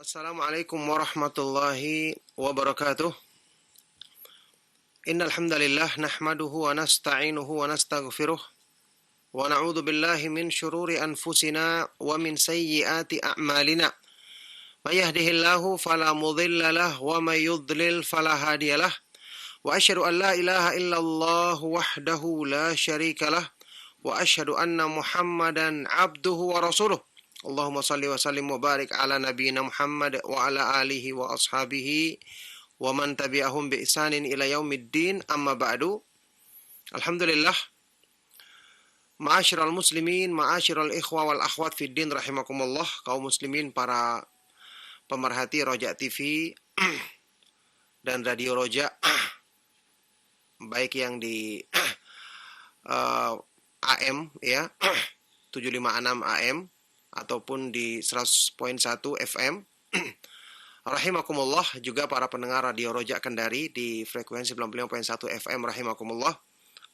Assalamualaikum warahmatullahi wabarakatuh. Innal hamdalillah nahmaduhu wa nasta'inuhu wa nastaghfiruh wa na'udzu billahi min shururi anfusina wa min sayyiati a'malina. May yahdihillahu fala mudilla lahu wa may yudlil fala hadiyalah. Wa asyhadu an la ilaha illallah wahdahu la syarika lah wa asyhadu anna Muhammadan abduhu wa rasuluh. Allahumma salli wa sallim wa barik ala nabiyyina Muhammad wa ala alihi wa ashabihi wa man tabi'ahum bi ihsanin ila yaumiddin, amma ba'du. Alhamdulillah, ma'asyiral muslimin, ma'asyiral ikhwa wal akhwat fid din rahimakumullah, kaum muslimin, para pemerhati Roja TV dan Radio Roja, baik yang di AM ya, 756 AM ataupun di 100.1 FM. Rahimakumullah, juga para pendengar Radio Roja Kendari di frekuensi 95.1 FM rahimakumullah.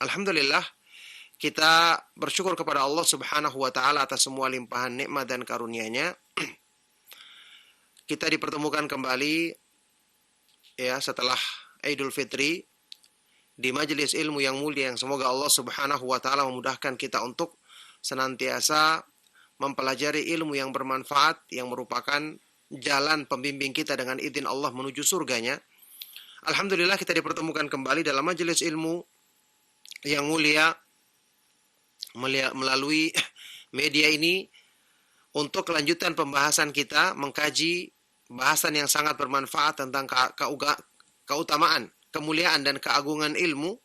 Alhamdulillah, kita bersyukur kepada Allah Subhanahu wa taala atas semua limpahan nikmat dan karunia-Nya. Kita dipertemukan kembali ya setelah Idul Fitri di majelis ilmu yang mulia, yang semoga Allah Subhanahu wa taala memudahkan kita untuk senantiasa mempelajari ilmu yang bermanfaat, yang merupakan jalan pembimbing kita dengan izin Allah menuju surganya. Alhamdulillah, kita dipertemukan kembali dalam majelis ilmu yang mulia melalui media ini untuk kelanjutan pembahasan kita mengkaji bahasan yang sangat bermanfaat tentang keutamaan, kemuliaan dan keagungan ilmu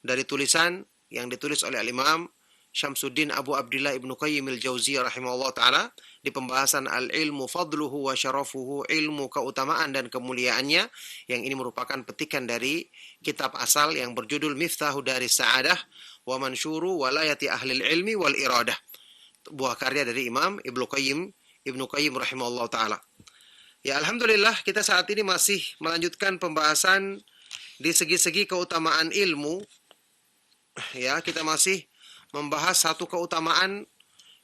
dari tulisan yang ditulis oleh Al-Imam Syamsuddin Abu Abdillah Ibnu Qayyim al-Jauziyah rahimahullah ta'ala di pembahasan al-ilmu fadluhu wa syarafuhu, ilmu keutamaan dan kemuliaannya, yang ini merupakan petikan dari kitab asal yang berjudul Miftahu Daris Sa'adah wa Mansyuru Walayati Ahlil Ilmi wal Iradah, buah karya dari Imam Ibnu Qayyim rahimahullah ta'ala. Ya, alhamdulillah, kita saat ini masih melanjutkan pembahasan di segi-segi keutamaan ilmu. Ya, kita masih membahas satu keutamaan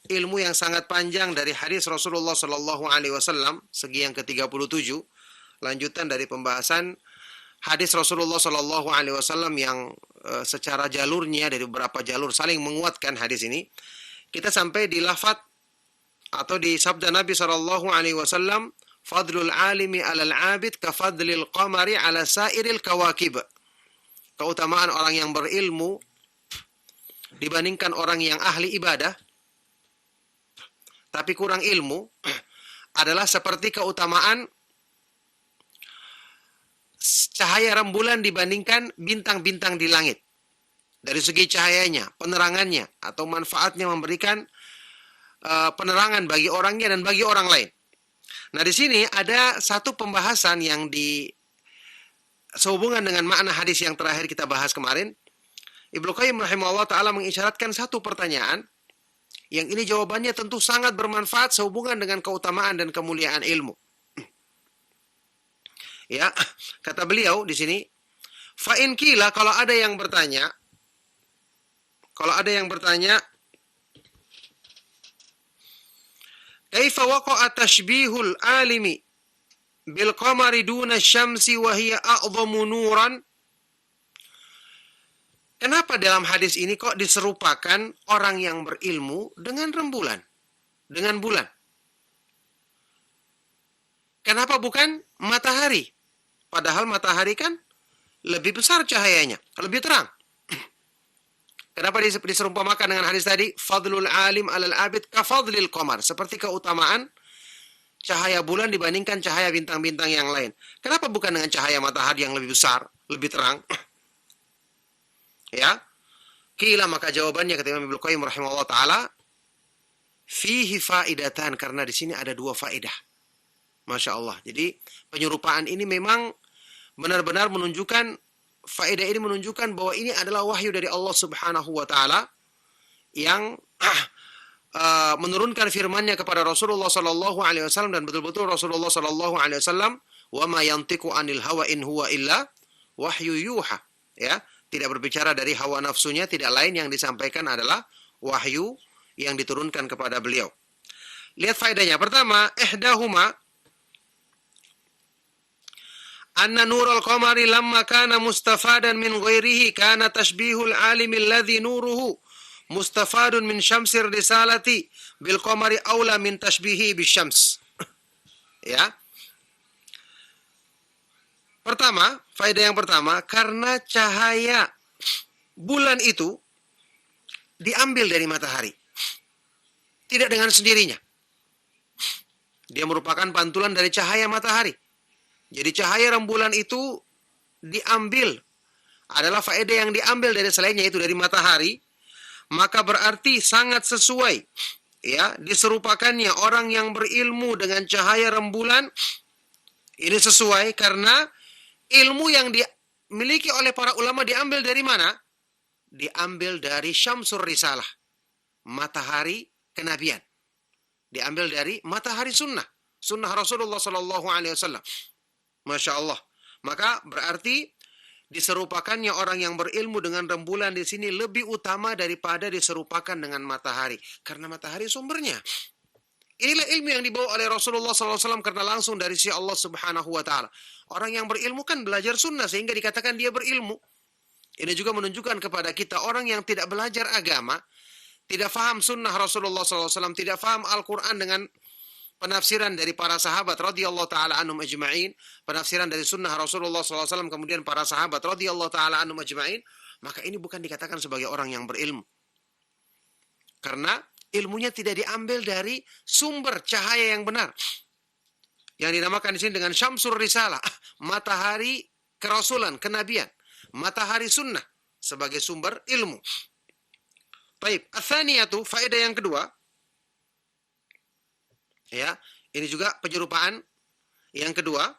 ilmu yang sangat panjang dari hadis Rasulullah Sallallahu Alaihi Wasallam, segi yang ke-37, lanjutan dari pembahasan hadis Rasulullah Sallallahu Alaihi Wasallam yang secara jalurnya dari beberapa jalur saling menguatkan hadis ini. Kita sampai di lafaz atau di sabda Nabi Sallallahu Alaihi Wasallam, fadlul alimi alal abid ka fadlil qamari ala sairil kawakib. Keutamaan orang yang berilmu dibandingkan orang yang ahli ibadah tapi kurang ilmu adalah seperti keutamaan cahaya rembulan dibandingkan bintang-bintang di langit. Dari segi cahayanya, penerangannya, atau manfaatnya memberikan penerangan bagi orangnya dan bagi orang lain. Nah, di sini ada satu pembahasan yang sehubungan dengan makna hadis yang terakhir kita bahas kemarin. Ibnu Qayyim rahimahullah ta'ala mengisyaratkan satu pertanyaan yang ini jawabannya tentu sangat bermanfaat sehubungan dengan keutamaan dan kemuliaan ilmu. Ya, kata beliau di sini, fa in qila, kalau ada yang bertanya, kaifa waqa'a tashbihul alimi bil qamari duna syamsi wa hiya a'dhamu nuran? Kenapa dalam hadis ini kok diserupakan orang yang berilmu dengan rembulan, dengan bulan? Kenapa bukan matahari? Padahal matahari kan lebih besar cahayanya, lebih terang. Kenapa diserumpamakan dengan hadis tadi? Fadlul alim alal abid ka fadlil qamar. Seperti keutamaan cahaya bulan dibandingkan cahaya bintang-bintang yang lain. Kenapa bukan dengan cahaya matahari yang lebih besar, lebih terang? Ya, kila, maka jawabannya kata Imam Ibnu Qayyim rahimahullah taala, fihi faidatan, karena di sini ada dua faedah. Masya Allah. Jadi penyerupaan ini memang benar-benar menunjukkan, faedah ini menunjukkan bahwa ini adalah wahyu dari Allah Subhanahu wa taala yang menurunkan firman-Nya kepada Rasulullah sallallahu alaihi wasallam, dan betul-betul Rasulullah sallallahu alaihi wasallam, wa ma yantiqu anil hawa in huwa illa wahyu yuha. Ya, tidak berbicara dari hawa nafsunya, tidak lain yang disampaikan adalah wahyu yang diturunkan kepada beliau. Lihat faedahnya. Pertama, ihdahuma, anna nurul qamari lamma kana mustafadan min ghairihi kana tashbihul alimi alladhi nuruhu mustafadun min syamsir risalati bil qamari aula min tashbihi bisyams. Ya. Pertama, faedah yang pertama, karena cahaya bulan itu diambil dari matahari. Tidak dengan sendirinya. Dia merupakan pantulan dari cahaya matahari. Jadi cahaya rembulan itu diambil, adalah faedah yang diambil dari selainnya, itu dari matahari, maka berarti sangat sesuai, ya, diserupakannya orang yang berilmu dengan cahaya rembulan. Ini sesuai karena ilmu yang dimiliki oleh para ulama diambil dari mana? Diambil dari syamsur risalah, matahari kenabian. Diambil dari matahari sunnah Rasulullah Sallallahu Alaihi Wasallam. Masya Allah. Maka berarti diserupakannya orang yang berilmu dengan rembulan di sini lebih utama daripada diserupakan dengan matahari, karena matahari sumbernya. Inilah ilmu yang dibawa oleh Rasulullah SAW karena langsung dari si Allah Subhanahu Wa Taala. Orang yang berilmu kan belajar sunnah sehingga dikatakan dia berilmu. Ini juga menunjukkan kepada kita orang yang tidak belajar agama, tidak faham sunnah Rasulullah SAW, tidak faham Al-Quran dengan penafsiran dari para sahabat radhiyallahu taala anhum ajma'in, penafsiran dari sunnah Rasulullah SAW, kemudian para sahabat radhiyallahu taala anhum ajma'in, maka ini bukan dikatakan sebagai orang yang berilmu. Karena ilmunya tidak diambil dari sumber cahaya yang benar. Yang dinamakan di sini dengan syamsur risalah, matahari kerasulan, kenabian, matahari sunnah sebagai sumber ilmu. Baik, atsaniyatu, faedah yang kedua. Ya, ini juga penyerupaan yang kedua.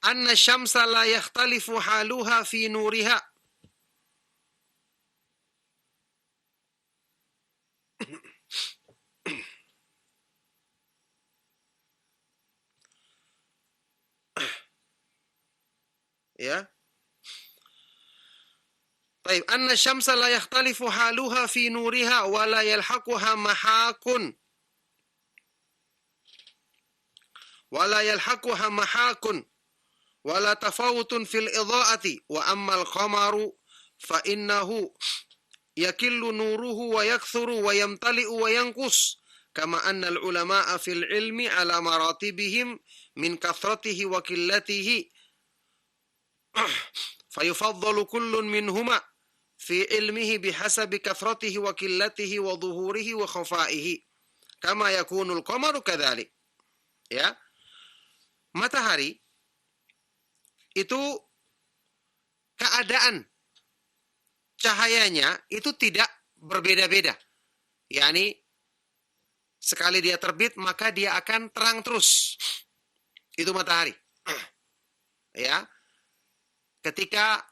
Anna syamsa la yakhtalifu haluha fi nuriha. Ya. Baik, anna syamsa la yakhtalifu haluha fi nuriha wa la yalhaquha mahakun. Wa la yalhaquha mahakun wa la tafawutun fil idha'ati wa amma al-qamaru fa innahu yakillu nuruhu wa yakthuru wa yamtali'u wa yanqus kama anna al-ulama'a fil ilmi ala maratibihim min kathratihi wa qillatihi fayufaddalu kullun minhuma fi ilmihi bihasabi kathratihi wa qillatihi wa dhuhurihi wa khafaihi kama yakunul qamaru kadzalik. Ya, matahari itu keadaan cahayanya itu tidak berbeda-beda. yakni sekali dia terbit maka dia akan terang terus. Itu matahari. Ya. Ketika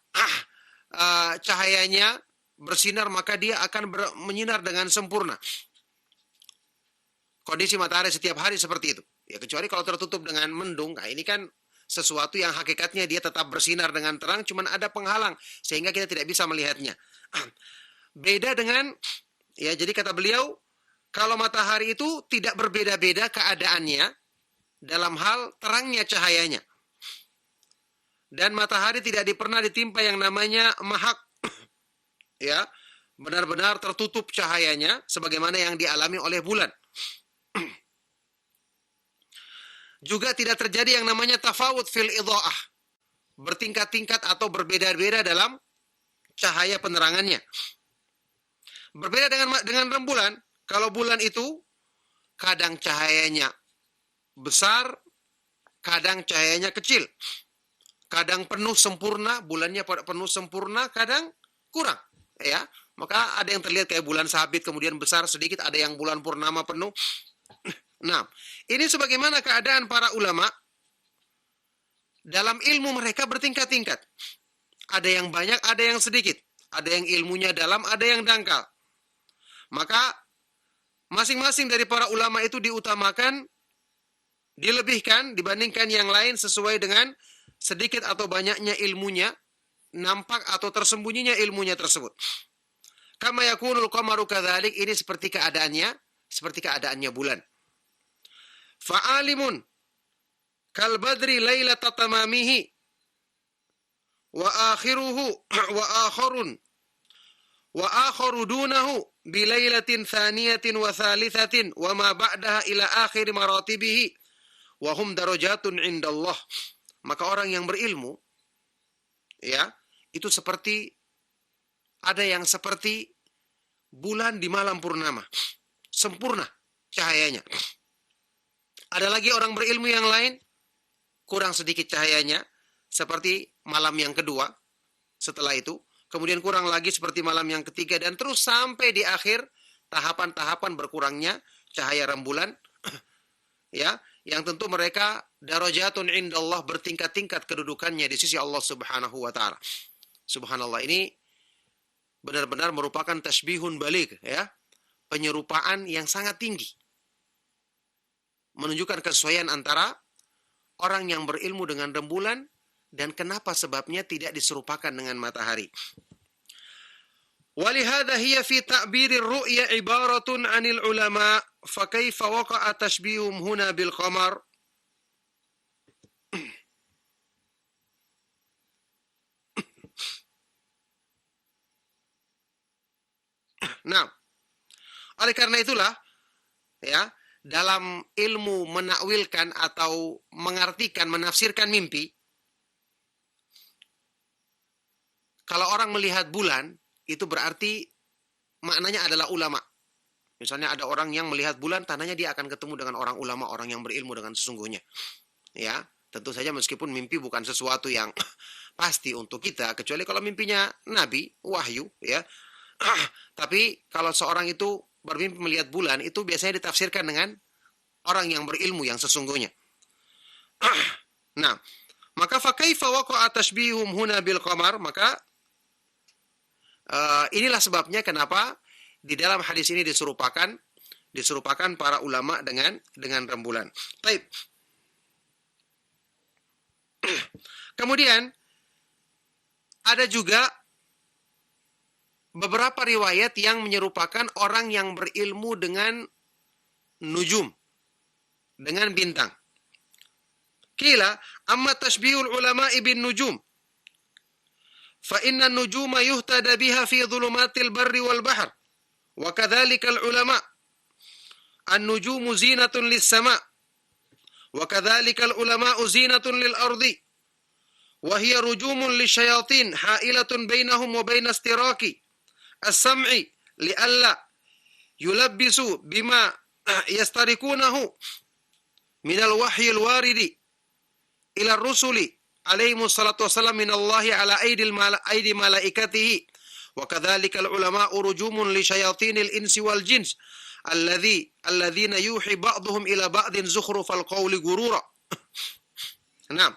cahayanya bersinar maka dia akan menyinar dengan sempurna. Kondisi matahari setiap hari seperti itu. Ya, kecuali kalau tertutup dengan mendung. Nah, ini kan sesuatu yang hakikatnya dia tetap bersinar dengan terang, cuman ada penghalang sehingga kita tidak bisa melihatnya. Beda dengan, ya, jadi kata beliau, kalau matahari itu tidak berbeda-beda keadaannya dalam hal terangnya cahayanya. Dan matahari tidak pernah ditimpa yang namanya mahak. Ya, benar-benar tertutup cahayanya sebagaimana yang dialami oleh bulan. Juga tidak terjadi yang namanya tafawut fil idha'ah. Bertingkat-tingkat atau berbeda-beda dalam cahaya penerangannya. Berbeda dengan rembulan. Kalau bulan itu kadang cahayanya besar, kadang cahayanya kecil. Kadang penuh sempurna, bulannya penuh sempurna, kadang kurang. Ya, maka ada yang terlihat kayak bulan sabit kemudian besar sedikit, ada yang bulan purnama penuh. Nah, ini sebagaimana keadaan para ulama dalam ilmu mereka bertingkat-tingkat. Ada yang banyak, ada yang sedikit. Ada yang ilmunya dalam, ada yang dangkal. Maka masing-masing dari para ulama itu diutamakan, dilebihkan dibandingkan yang lain sesuai dengan sedikit atau banyaknya ilmunya, nampak atau tersembunyinya ilmunya tersebut. Kama yakunul qamaru kadzalik, ini seperti keadaannya bulan. Fa'alimun kal badri lailata tamamihi wa akhiruhu wa akharun wa akharu dunahu bilailatin thaniyatin wa thalithatin wa ma ba'daha ila akhir maratibihi wa hum darajatun indallah. Maka orang yang berilmu, ya, itu seperti, ada yang seperti bulan di malam purnama, sempurna cahayanya. Ada lagi orang berilmu yang lain, kurang sedikit cahayanya, seperti malam yang kedua setelah itu, kemudian kurang lagi seperti malam yang ketiga, dan terus sampai di akhir tahapan-tahapan berkurangnya cahaya rembulan, ya, yang tentu mereka darajatun indallah, bertingkat-tingkat kedudukannya di sisi Allah Subhanahu wa taala. Subhanallah, ini benar-benar merupakan tasbihun baligh, ya, penyerupaan yang sangat tinggi. Menunjukkan kesesuaian antara orang yang berilmu dengan rembulan dan kenapa sebabnya tidak diserupakan dengan matahari. Walihada hiya fi ta'birir ru'ya ibaratun 'anil ulama, fa kaifa waqa'a tashbihum huna bil qamar? Nah, oleh karena itulah, ya, dalam ilmu menakwilkan atau mengartikan, menafsirkan mimpi, kalau orang melihat bulan, itu berarti maknanya adalah ulama. Misalnya ada orang yang melihat bulan, tandanya dia akan ketemu dengan orang ulama, orang yang berilmu dengan sesungguhnya. Ya, tentu saja meskipun mimpi bukan sesuatu yang pasti untuk kita, kecuali kalau mimpinya Nabi, wahyu, ya. Tapi kalau seorang itu bermimpi melihat bulan, itu biasanya ditafsirkan dengan orang yang berilmu yang sesungguhnya. Nah, maka fa kaifa waqa'a tashbihum huna bil qamar, maka inilah sebabnya kenapa di dalam hadis ini diserupakan para ulama dengan rembulan. Baik. Kemudian ada juga beberapa riwayat yang menyerupakan orang yang berilmu dengan nujum, dengan bintang. Kila amma tashbihul ulama'i bin nujum, fa inna nujuma yuhtada biha fi dhulumatil barri wal bahr, wa kadzalika al ulama. An-nujumu zinatun lis-sama', wa kadzalika al ulama'u zinatun lil ardi, wa hiya rujumun lisyayatin ha'ilatun bainahum wa bain istiraki as-sam'i li'alla yulabbisu bima yastarikunahu minal wahyil waridi ila rusuli alaihimu salatu wassalam minallahi ala aidi malaikatihi, wa kadzalika al-ulama'u rujumun li syayatinil insi wal jins alladzina yuhi ba'dhum ila ba'din zukhrufal qawli gurura. Nah,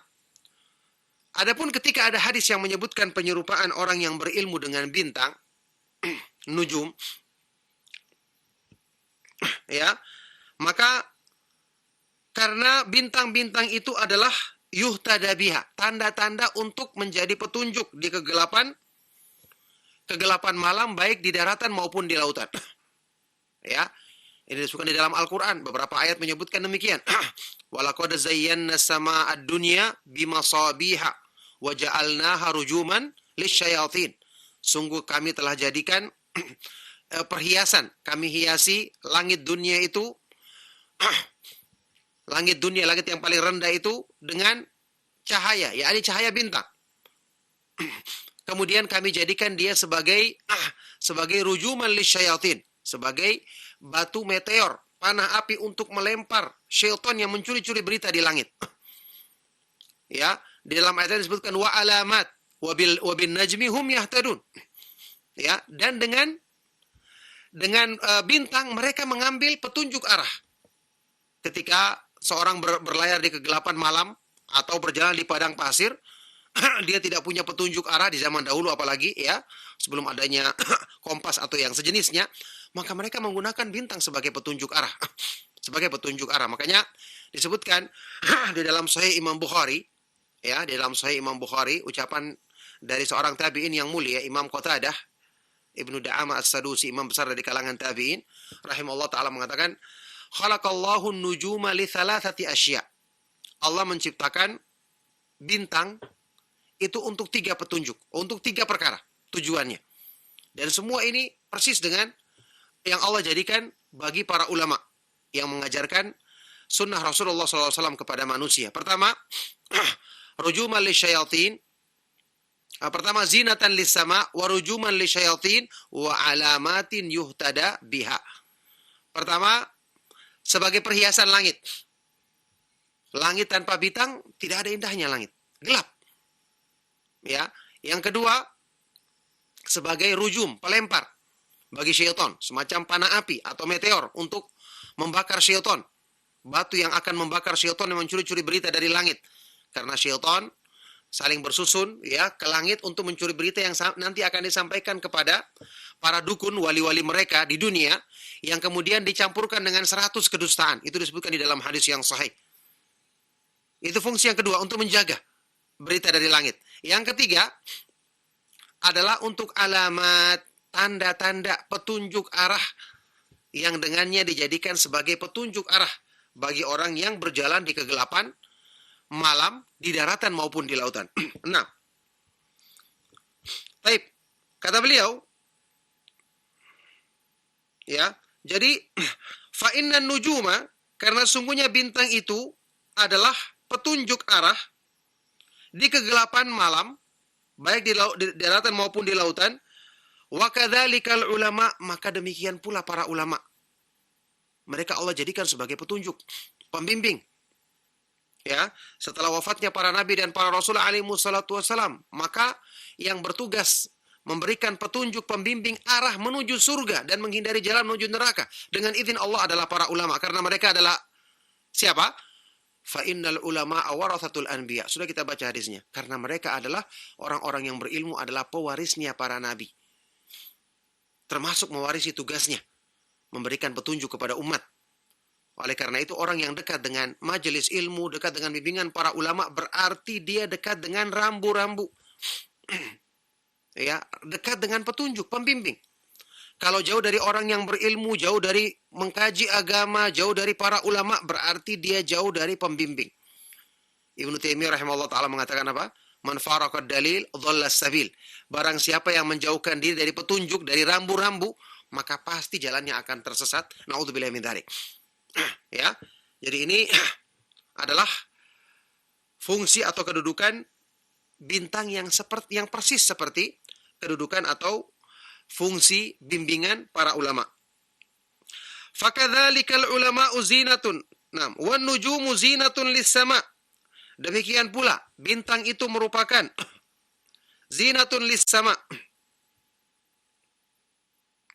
adapun ketika ada hadis yang menyebutkan penyerupaan orang yang berilmu dengan bintang, nujum, ya, maka karena bintang-bintang itu adalah yuhtada biha, tanda-tanda untuk menjadi petunjuk di kegelapan malam, baik di daratan maupun di lautan. Ya, ini disebutkan di dalam Al-Quran, beberapa ayat menyebutkan demikian. Walaqad zayyana sama'ad dunya bimasabiha wa ja'alnaha rujuman lisyayatin. Sungguh kami telah jadikan perhiasan, kami hiasi langit dunia itu, langit yang paling rendah itu dengan cahaya, yakni cahaya bintang. Kemudian kami jadikan dia sebagai rujuman lisyayatin, sebagai batu meteor, panah api untuk melempar syaitan yang mencuri-curi berita di langit. Ya, di dalam ayat ini disebutkan wa alamat wa bin najmi hum yahtadun. Ya, dan dengan bintang mereka mengambil petunjuk arah. Ketika seorang berlayar di kegelapan malam atau berjalan di padang pasir, dia tidak punya petunjuk arah di zaman dahulu, apalagi ya sebelum adanya kompas atau yang sejenisnya, maka mereka menggunakan bintang sebagai petunjuk arah. Sebagai petunjuk arah. Makanya disebutkan di dalam Sahih Imam Bukhari, ya, di dalam Sahih Imam Bukhari, ucapan dari seorang tabi'in yang mulia, Imam Qatadah Ibnu Da'amah As-Sadusi, imam besar dari kalangan tabi'in, rahimahullah ta'ala, mengatakan, khalaqallahu nujuma li thalathati asya. Allah menciptakan bintang itu untuk 3 petunjuk, untuk 3 perkara tujuannya. Dan semua ini persis dengan yang Allah jadikan bagi para ulama yang mengajarkan sunnah Rasulullah SAW kepada manusia. Pertama, rujuman lisyayatin. Pertama, zinatan lis-sama wa rujuman lisyayatin wa alamatin yuhtada biha. Pertama, sebagai perhiasan langit. Langit tanpa bintang tidak ada indahnya langit, gelap. Ya. Yang kedua, sebagai rujum, pelempar bagi syaitan, semacam panah api atau meteor untuk membakar syaitan. Batu yang akan membakar syaitan yang mencuri-curi berita dari langit. Karena syaitan saling bersusun ya ke langit untuk mencuri berita yang nanti akan disampaikan kepada para dukun, wali-wali mereka di dunia, yang kemudian dicampurkan dengan 100 kedustaan. Itu disebutkan di dalam hadis yang sahih. Itu fungsi yang kedua, untuk menjaga berita dari langit. Yang ketiga adalah untuk alamat, tanda-tanda, petunjuk arah yang dengannya dijadikan sebagai petunjuk arah bagi orang yang berjalan di kegelapan malam di daratan maupun di lautan. Nah, baik, kata beliau, ya, jadi fa innan nujuma, karena sungguhnya bintang itu adalah petunjuk arah di kegelapan malam, baik di daratan maupun di lautan. Wa kadzalikal ulama, maka demikian pula para ulama. Mereka Allah jadikan sebagai petunjuk, pembimbing. Ya, setelah wafatnya para nabi dan para rasul alaihi wassalatu wassalam, maka yang bertugas memberikan petunjuk, pembimbing arah menuju surga dan menghindari jalan menuju neraka dengan izin Allah adalah para ulama, karena mereka adalah siapa? Fa innal ulama warathatul anbiya. Sudah kita baca hadisnya. Karena mereka adalah orang-orang yang berilmu, adalah pewarisnya para nabi. Termasuk mewarisi tugasnya, memberikan petunjuk kepada umat. Oleh karena itu, orang yang dekat dengan majelis ilmu, dekat dengan bimbingan para ulama, berarti dia dekat dengan rambu-rambu. Ya, dekat dengan petunjuk, pembimbing. Kalau jauh dari orang yang berilmu, jauh dari mengkaji agama, jauh dari para ulama, berarti dia jauh dari pembimbing. Ibnu Taimiyah rahimahullah ta'ala mengatakan apa? Man faraqad dalil, dhallas sabil. Barang siapa yang menjauhkan diri dari petunjuk, dari rambu-rambu, maka pasti jalannya akan tersesat. Na'udzubillahi min dzalik. Ya, jadi ini adalah fungsi atau kedudukan bintang yang persis seperti kedudukan atau fungsi bimbingan para ulama. Fakadzalikal ulama'u zinatun. Naam, wan nujumu zinatun lis-sama. Demikian pula bintang itu merupakan zinatun lis-sama.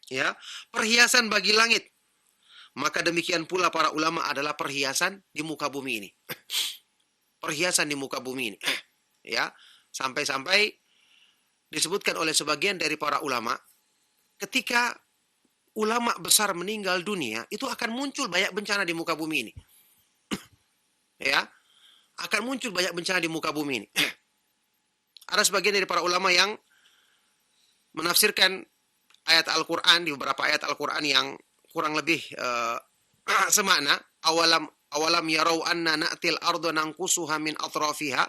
Ya, perhiasan bagi langit. Maka demikian pula para ulama adalah perhiasan di muka bumi ini. Perhiasan di muka bumi ini. Ya, sampai-sampai disebutkan oleh sebagian dari para ulama, ketika ulama besar meninggal dunia, itu akan muncul banyak bencana di muka bumi ini. Ya, akan muncul banyak bencana di muka bumi ini. Ada sebagian dari para ulama yang menafsirkan ayat Al-Quran, di beberapa ayat Al-Quran yang kurang lebih semakna. Awalam yarau anna na'til arda nanqusuha min atrafiha.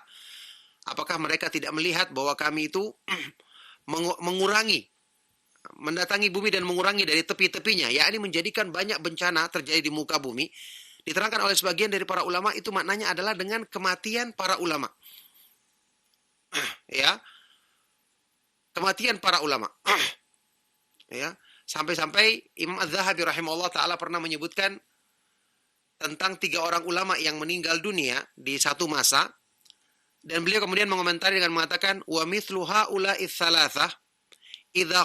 Apakah mereka tidak melihat bahwa kami itu mendatangi bumi dan mengurangi dari tepi-tepinya, yakni menjadikan banyak bencana terjadi di muka bumi. Diterangkan oleh sebagian dari para ulama, itu maknanya adalah dengan kematian para ulama. Ya, kematian para ulama. Ya, sampai-sampai Imam Az-Zahabi rahimahullah ta'ala pernah menyebutkan tentang 3 orang ulama yang meninggal dunia di satu masa, dan beliau kemudian mengomentari dengan mengatakan, wa mithlu haula'i tsalatsah idza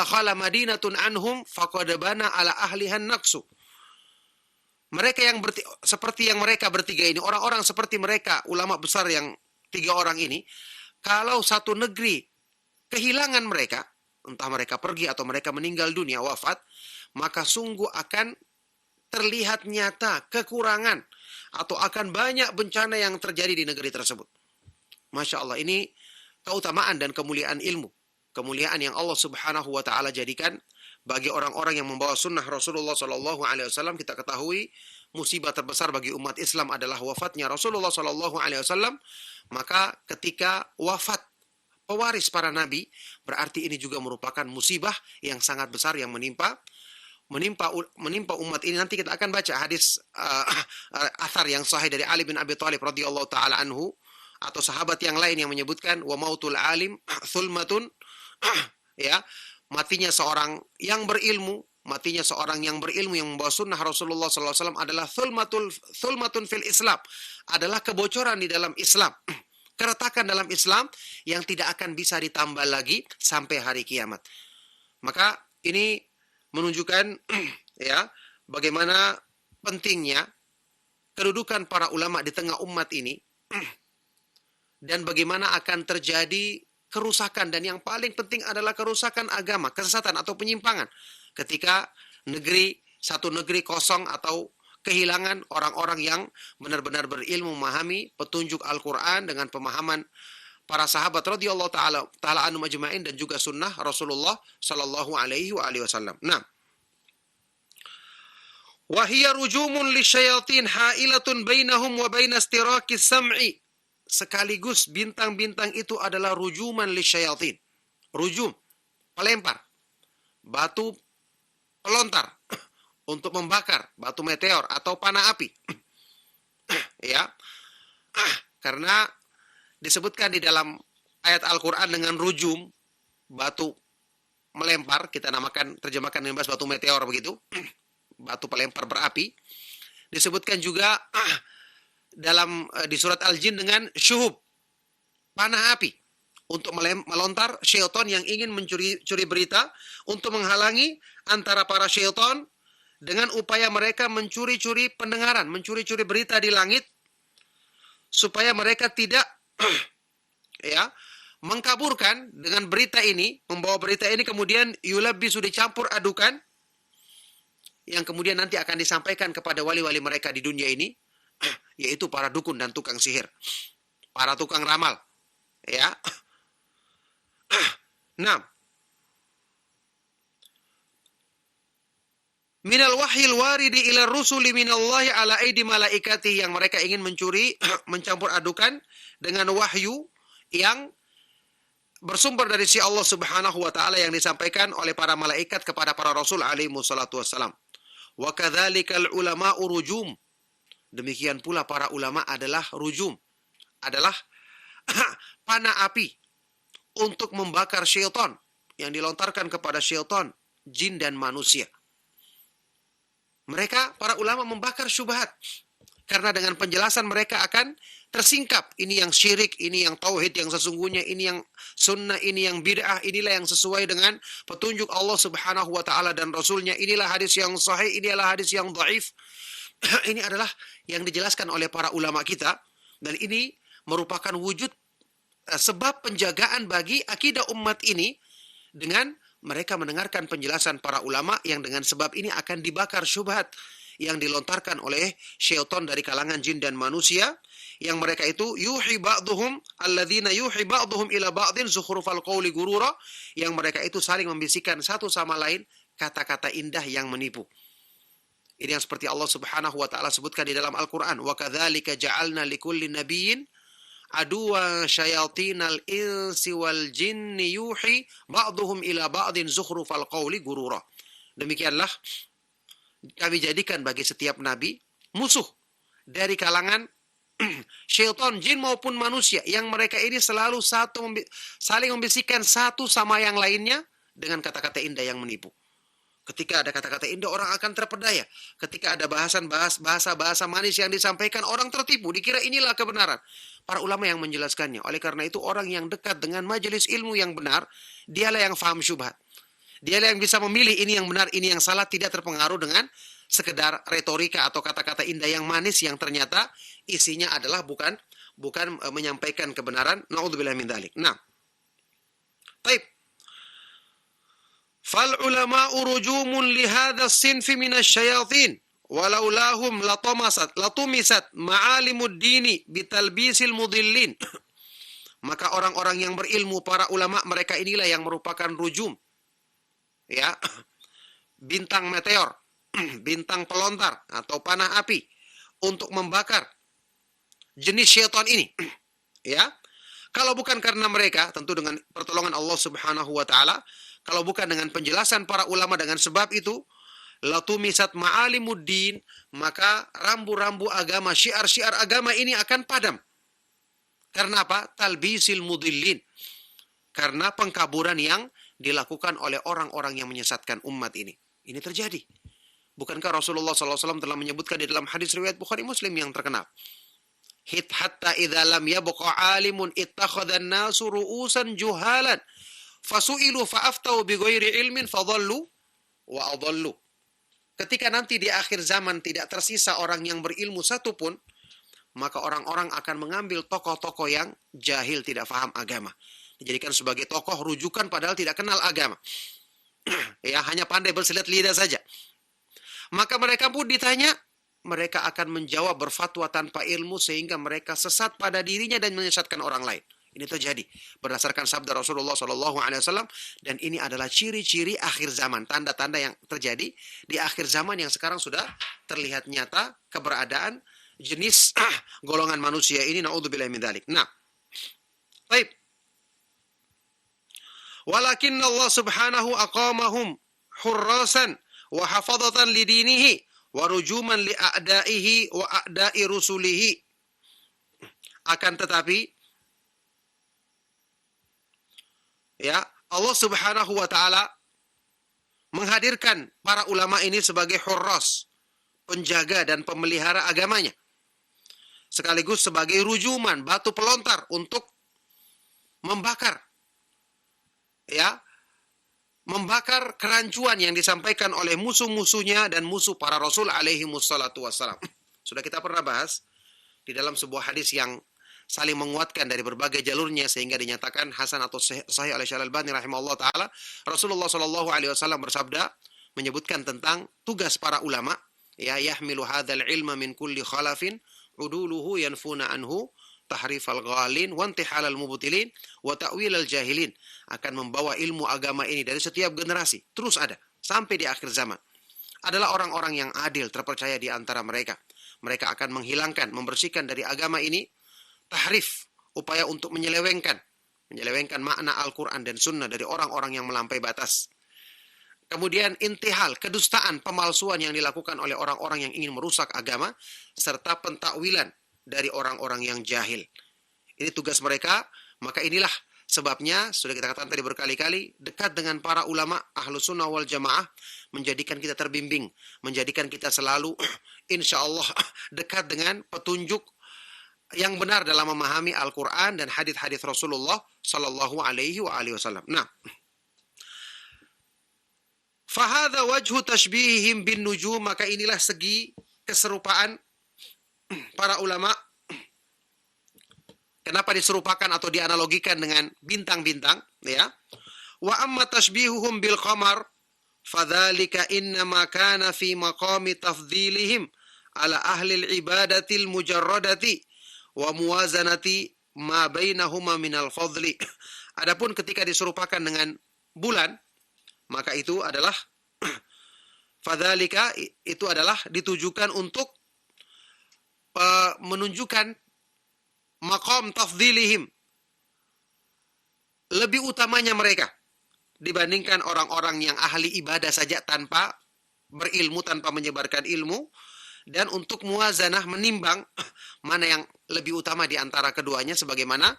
khala madinatun anhum faqad bana ala ahlihan naqsu. Mereka yang seperti yang mereka bertiga ini, orang-orang seperti mereka, ulama besar yang 3 orang ini, kalau satu negeri kehilangan mereka, entah mereka pergi atau mereka meninggal dunia, wafat, maka sungguh akan terlihat nyata kekurangan atau akan banyak bencana yang terjadi di negeri tersebut. Masya Allah, ini keutamaan dan kemuliaan ilmu. Kemuliaan yang Allah subhanahu wa ta'ala jadikan bagi orang-orang yang membawa sunnah Rasulullah SAW. Kita ketahui musibah terbesar bagi umat Islam adalah wafatnya Rasulullah Shallallahu Alaihi Wasallam, maka ketika wafat pewaris para nabi, berarti ini juga merupakan musibah yang sangat besar yang menimpa umat ini. Nanti kita akan baca hadis athar yang sahih dari Ali bin Abi Thalib radhiyallahu taala anhu, atau sahabat yang lain yang menyebutkan wa mautul alim thulmatun, ya, matinya seorang yang berilmu, yang membawa sunnah Rasulullah SAW adalah thulmatun fil Islam, adalah kebocoran di dalam Islam, keretakan dalam Islam yang tidak akan bisa ditambah lagi sampai hari kiamat. Maka ini menunjukkan ya bagaimana pentingnya kedudukan para ulama di tengah umat ini dan bagaimana akan terjadi kerusakan, dan yang paling penting adalah kerusakan agama, kesesatan atau penyimpangan. Ketika satu negeri kosong atau kehilangan orang-orang yang benar-benar berilmu, memahami petunjuk Al-Quran dengan pemahaman para sahabat radhiyallahu taala anhum ajma'in dan juga sunnah Rasulullah sallallahu alaihi wasallam. Nah, wa hiya rujumun lisyayatin hailatun bainahum wa baina istiraqis sam'i. Sekaligus bintang-bintang itu adalah rujuman lisyayatin. Rujum, pelempar, batu pelontar untuk membakar, batu meteor atau panah api. Ya. Karena disebutkan di dalam ayat Al-Qur'an dengan rujum, batu melempar, kita terjemahkan dengan bahasa batu meteor begitu. Batu pelempar berapi. Disebutkan juga di surat Al-Jin dengan syuhub, panah api, untuk melontar syaitan yang ingin mencuri berita, untuk menghalangi antara para syaitan dengan upaya mereka mencuri-curi pendengaran, mencuri-curi berita di langit, supaya mereka tidak ya mengkaburkan dengan berita ini, membawa berita ini kemudian yulabbisu, dicampur adukan, yang kemudian nanti akan disampaikan kepada wali-wali mereka di dunia ini, yaitu para dukun dan tukang sihir, para tukang ramal, ya. Nah, minal wahyil waridi ila rusuli minallahi ala aidi malaikati, yang mereka ingin mencampur adukan dengan wahyu yang bersumber dari si Allah Subhanahu wa taala yang disampaikan oleh para malaikat kepada para rasul alaihi wassalatu wassalam. Wa kadzalikal ulama'u rujum. Demikian pula para ulama adalah rujum, adalah panah api untuk membakar syaitan yang dilontarkan kepada syaitan, jin dan manusia. Mereka, para ulama, membakar syubhat. Karena dengan penjelasan mereka akan tersingkap. Ini yang syirik, ini yang tauhid yang sesungguhnya, ini yang sunnah, ini yang bid'ah, inilah yang sesuai dengan petunjuk Allah Subhanahu wa taala dan Rasulnya, inilah hadis yang sahih, inilah hadis yang dhaif. Ini adalah yang dijelaskan oleh para ulama kita, dan ini merupakan wujud sebab penjagaan bagi akidah umat ini, dengan mereka mendengarkan penjelasan para ulama yang dengan sebab ini akan dibakar syubhat yang dilontarkan oleh syaitan dari kalangan jin dan manusia, yang mereka itu yuhi ba'duhum alladzina yuhi ba'duhum ila ba'din zukhrufal qawli gurura, yang mereka itu saling membisikkan satu sama lain kata-kata indah yang menipu. Ini yang seperti Allah Subhanahu wa taala sebutkan di dalam Al-Qur'an, wa kadzalika ja'alna likulli nabiyyin aduwa syayatinal insi wal jinni yuhi ba'duhum ila ba'din zukhrufal qawli gurura. Demikianlah kami jadikan bagi setiap nabi musuh dari kalangan syaitan, jin maupun manusia, yang mereka ini selalu saling membisikkan satu sama yang lainnya dengan kata-kata indah yang menipu. Ketika ada kata-kata indah, orang akan terpedaya. Ketika ada bahasa-bahasa manis yang disampaikan, orang tertipu, dikira inilah kebenaran. Para ulama yang menjelaskannya. Oleh karena itu, orang yang dekat dengan majelis ilmu yang benar, dialah yang faham syubhat. Dialah yang bisa memilih ini yang benar, ini yang salah, tidak terpengaruh dengan sekedar retorika atau kata-kata indah yang manis yang ternyata isinya adalah bukan menyampaikan kebenaran. Na'udzubillah min dzalik. Nah, baik. Fal ulama'u rujumun li hadha as-sinfi minasyayatin walau lahum latumisat ma'alimud dini bitalbisil mudillin. Maka orang-orang yang berilmu, para ulama, mereka inilah yang merupakan rujum, ya, bintang meteor bintang pelontar atau panah api untuk membakar jenis syaitan ini. Ya. Kalau bukan karena mereka, tentu dengan pertolongan Allah Subhanahu wa taala, kalau bukan dengan penjelasan para ulama dengan sebab itu, latumisat ma'alimuddin, maka rambu-rambu agama, syiar-syiar agama ini akan padam. Karena apa? Talbisil mudillin. Karena pengkaburan yang dilakukan oleh orang-orang yang menyesatkan umat ini. Ini terjadi. Bukankah Rasulullah SAW telah menyebutkan di dalam hadis riwayat Bukhari Muslim yang terkenal? Hatta idza lam yabqa alimun ittakhadhan nasu ru'usan juhalan fasu'ilu fa'aftau bighairi ilmin fadhallu wa adallu. Ketika nanti di akhir zaman tidak tersisa orang yang berilmu satupun, maka orang-orang akan mengambil tokoh-tokoh yang jahil, tidak faham agama, dijadikan sebagai tokoh rujukan padahal tidak kenal agama. Ya, hanya pandai bersilat lidah saja. Maka mereka pun ditanya, mereka akan menjawab berfatwa tanpa ilmu sehingga mereka sesat pada dirinya dan menyesatkan orang lain. Ini terjadi berdasarkan sabda Rasulullah SAW, dan ini adalah ciri-ciri akhir zaman, tanda-tanda yang terjadi di akhir zaman yang sekarang sudah terlihat nyata keberadaan jenis golongan manusia ini. Naudzubillah min dzalik. Nah, baik. Walakinna Allah Subhanahu aqamahum hurrasan wa hafadatan lidinihi wa rujuman li a'daihi wa a'dai rusulihi. Akan tetapi, ya, Allah Subhanahu wa taala menghadirkan para ulama ini sebagai hurras, penjaga dan pemelihara agamanya, sekaligus sebagai rujuman, batu pelontar untuk membakar, ya, membakar kerancuan yang disampaikan oleh musuh-musuhnya dan musuh para rasul alaihi wassalatu wassalam. Sudah kita pernah bahas di dalam sebuah hadis yang saling menguatkan dari berbagai jalurnya sehingga dinyatakan hasan atau sahih oleh Syekh Al-Albani rahimahullah taala. Rasulullah sallallahu alaihi wasallam bersabda menyebutkan tentang tugas para ulama, ya, yahmilu hadzal ilma min kulli khalafin uduluhu yanfuna anhu tahrifal ghalin wa intihalal mubtilin wa ta'wilal jahilin. Akan membawa ilmu agama ini dari setiap generasi, terus ada sampai di akhir zaman. Adalah orang-orang yang adil, terpercaya di antara mereka. Mereka akan menghilangkan, membersihkan dari agama ini tahrif, upaya untuk menyelewengkan makna Al-Quran dan Sunnah dari orang-orang yang melampaui batas. Kemudian intihal, kedustaan, pemalsuan yang dilakukan oleh orang-orang yang ingin merusak agama, serta pentakwilan dari orang-orang yang jahil. Ini tugas mereka, maka inilah sebabnya, sudah kita katakan tadi berkali-kali, dekat dengan para ulama Ahlus Sunnah wal Jamaah, menjadikan kita terbimbing, menjadikan kita selalu, insya Allah, dekat dengan petunjuk yang benar dalam memahami Al-Quran dan hadis-hadis Rasulullah Sallallahu Alaihi Wasallam. Nah, fahadha wajhu tashbihihim bin nujum, maka inilah segi keserupaan para ulama. Kenapa diserupakan atau dianalogikan dengan bintang-bintang, ya? Wa amma tashbihuhum bil qamar fadzalika innama kana fi maqami tafdhilihim ala ahli al-ibadati al-mujarradati wa muwazanati ma bainahuma minal fadli. Adapun ketika diserupakan dengan bulan, maka itu adalah fadzalika, itu adalah ditujukan untuk menunjukkan maqam tafdhilihim, lebih utamanya mereka dibandingkan orang-orang yang ahli ibadah saja tanpa berilmu, tanpa menyebarkan ilmu, dan untuk muwazanah, menimbang mana yang lebih utama di antara keduanya, sebagaimana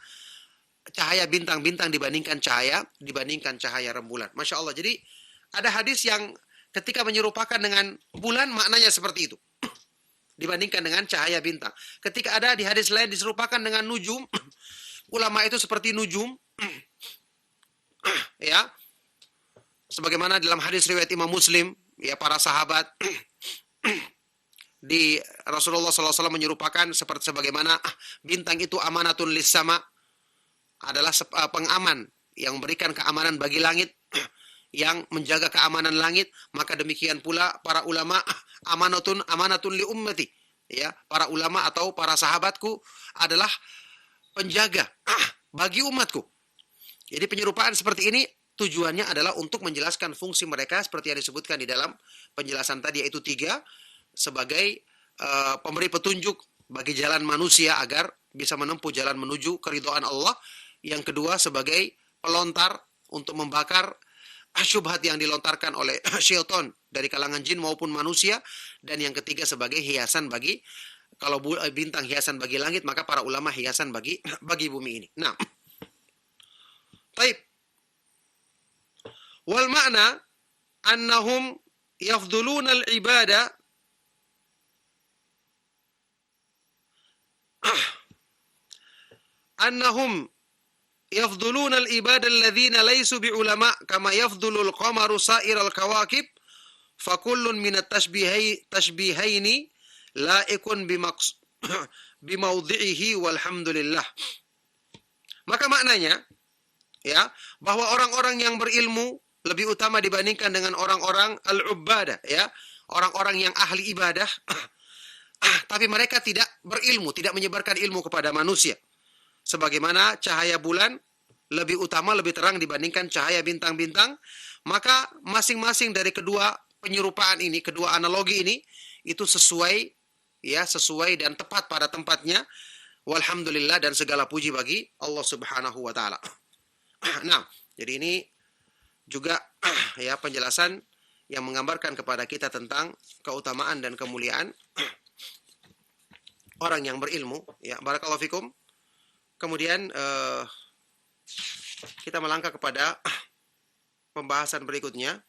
cahaya bintang-bintang dibandingkan cahaya rembulan. Masya Allah. Jadi ada hadis yang ketika menyerupakan dengan bulan maknanya seperti itu, dibandingkan dengan cahaya bintang. Ketika ada di hadis lain diserupakan dengan nujum, ulama itu seperti nujum, ya, sebagaimana dalam hadis riwayat Imam Muslim, ya, para sahabat di Rasulullah SAW menyerupakan seperti sebagaimana bintang itu amanatun lis sama, adalah pengaman yang memberikan keamanan bagi langit, yang menjaga keamanan langit. Maka demikian pula para ulama amanatun li ummati, ya, para ulama atau para sahabatku adalah penjaga bagi umatku. Jadi penyerupaan seperti ini tujuannya adalah untuk menjelaskan fungsi mereka seperti yang disebutkan di dalam penjelasan tadi, yaitu 3, sebagai pemberi petunjuk bagi jalan manusia agar bisa menempuh jalan menuju keridhaan Allah. Yang kedua, sebagai pelontar untuk membakar syubhat yang dilontarkan oleh syaitan dari kalangan jin maupun manusia. Dan yang ketiga, sebagai hiasan bagi, kalau bintang hiasan bagi langit, maka para ulama hiasan bagi bumi ini. Nah, taib. Wal makna annahum yafduluna al-ibadah annahum yafduluna al-ibadah alladhina laysu bi'ulama kama yafdulul qamaru sa'iral kawakib fakullun minat tashbihaini la'ikun bimawdhi'ihi walhamdulillah. Maka maknanya, ya, bahwa orang-orang yang berilmu lebih utama dibandingkan dengan orang-orang al-ubbadah, ya, orang-orang yang ahli ibadah, tapi mereka tidak berilmu, tidak menyebarkan ilmu kepada manusia. Sebagaimana cahaya bulan lebih utama, lebih terang dibandingkan cahaya bintang-bintang, maka masing-masing dari kedua penyerupaan ini, kedua analogi ini, itu sesuai, ya, sesuai dan tepat pada tempatnya. Walhamdulillah, dan segala puji bagi Allah Subhanahu wa taala. Nah, jadi ini juga ya penjelasan yang menggambarkan kepada kita tentang keutamaan dan kemuliaan orang yang berilmu, ya. Barakallahu fikum. Kemudian kita melangkah kepada pembahasan berikutnya.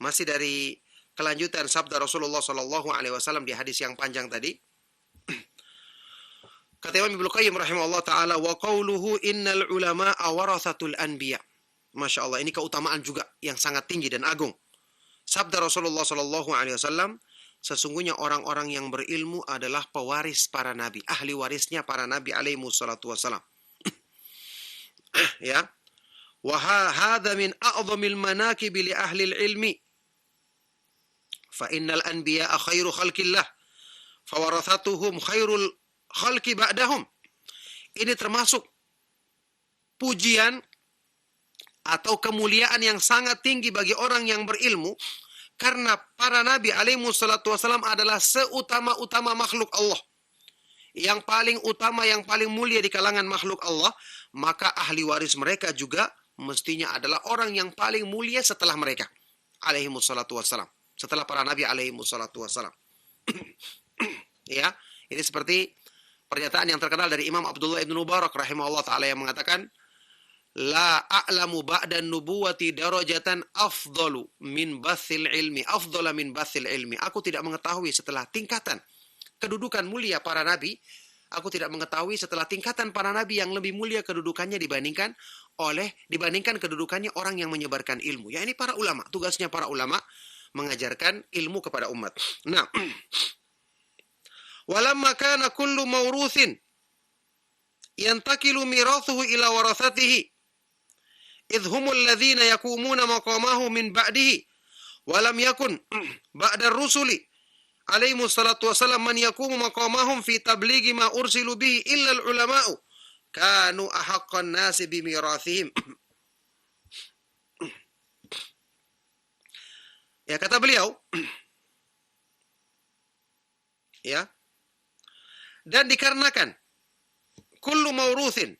Masih dari kelanjutan sabda Rasulullah SAW di hadis yang panjang tadi. Kata Imam Ibnu Qayyim rahimahullah ta'ala, wa qawluhu innal ulama'a warathatul anbiya. Masya Allah, ini keutamaan juga yang sangat tinggi dan agung. Sabda Rasulullah SAW, sesungguhnya orang-orang yang berilmu adalah pewaris para nabi, ahli warisnya para nabi alaihi wassalatu wassalam. Ya. Wa hadha min a'dhamil manakib li ahli ilmi. Fa innal anbiya'a khairu khalqillah. Fa warathatuhum khairul khalqi ba'dahum. Ini termasuk pujian atau kemuliaan yang sangat tinggi bagi orang yang berilmu, karena para nabi alaihi wassalatu wassalam adalah seutama-utama makhluk Allah. Yang paling utama, yang paling mulia di kalangan makhluk Allah, maka ahli waris mereka juga mestinya adalah orang yang paling mulia setelah mereka alaihi wassalatu wassalam. Setelah para nabi alaihi wassalatu wassalam. Ya, ini seperti pernyataan yang terkenal dari Imam Abdullah ibn Mubarak rahimahullah ta'ala yang mengatakan, la a'lamu ba'dan nubuwati darajatan afdalu min bathil ilmi, afdala min bathil ilmi. Aku tidak mengetahui setelah tingkatan kedudukan mulia para nabi, aku tidak mengetahui setelah tingkatan para nabi yang lebih mulia kedudukannya dibandingkan kedudukannya orang yang menyebarkan ilmu. Ya, ini para ulama, tugasnya para ulama mengajarkan ilmu kepada umat. Nah, walamma kana kullu mawruthin yantakilu mirathuhu ila warathatihi idh humul ladzina yakumuna maqamahu min ba'dihi wa lam yakun ba'da ar-rusuli alaihi wassalatu wassalam man yakumu maqamahum fi tablighi ma ursilu bihi illa al-ulama'u kanu ahaqqan nasi bi mirathihim. Ya, kata beliau, ya, dan dikarenakan kullu mawruthin,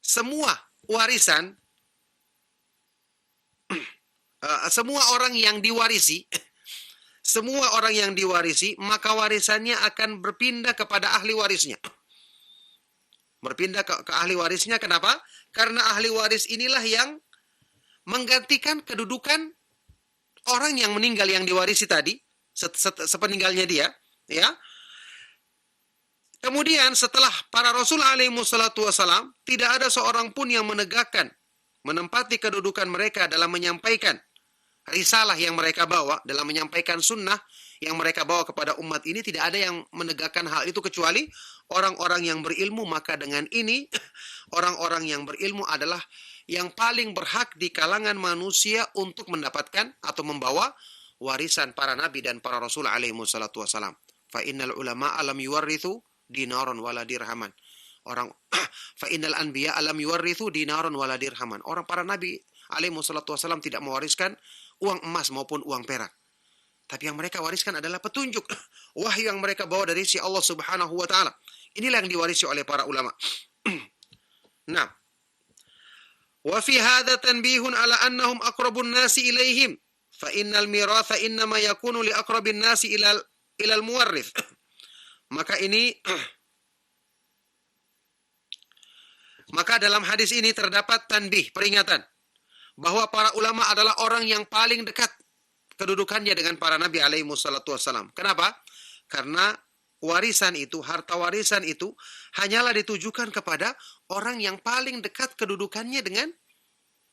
semua warisan, semua orang yang diwarisi, maka warisannya akan berpindah kepada ahli warisnya. Berpindah ke ahli warisnya, kenapa? Karena ahli waris inilah yang menggantikan kedudukan orang yang meninggal yang diwarisi tadi, sepeninggalnya dia, ya. Kemudian setelah para Rasul alaihi wassalatu wassalam, tidak ada seorang pun yang menempati kedudukan mereka dalam menyampaikan risalah yang mereka bawa, dalam menyampaikan sunnah yang mereka bawa kepada umat ini. Tidak ada yang menegakkan hal itu kecuali orang-orang yang berilmu. Maka dengan ini, orang-orang yang berilmu adalah yang paling berhak di kalangan manusia untuk mendapatkan atau membawa warisan para nabi dan para Rasul alaihi wassalatu wassalam. Fa innal ulama alam yuwarrithu dinaron wala dirhaman. Orang fa innal anbiya alam yuwarrithu dinaron wala dirhaman. Orang para nabi alaihi wassalatu wassalam tidak mewariskan uang emas maupun uang perak. Tapi yang mereka wariskan adalah petunjuk, wahyu yang mereka bawa dari si Allah Subhanahu wa taala. Inilah yang diwarisi oleh para ulama. Nah, wa fi hadza tanbihun ala annahum aqrabun nasi ilaihim, fa innal miratha innama yakunu li aqrabin nasi ilal muwarrith. Maka dalam hadis ini terdapat tanbih, peringatan bahwa para ulama adalah orang yang paling dekat kedudukannya dengan para nabi alaihi wassalatu wassalam. Kenapa? Karena warisan itu, harta warisan itu hanyalah ditujukan kepada orang yang paling dekat kedudukannya dengan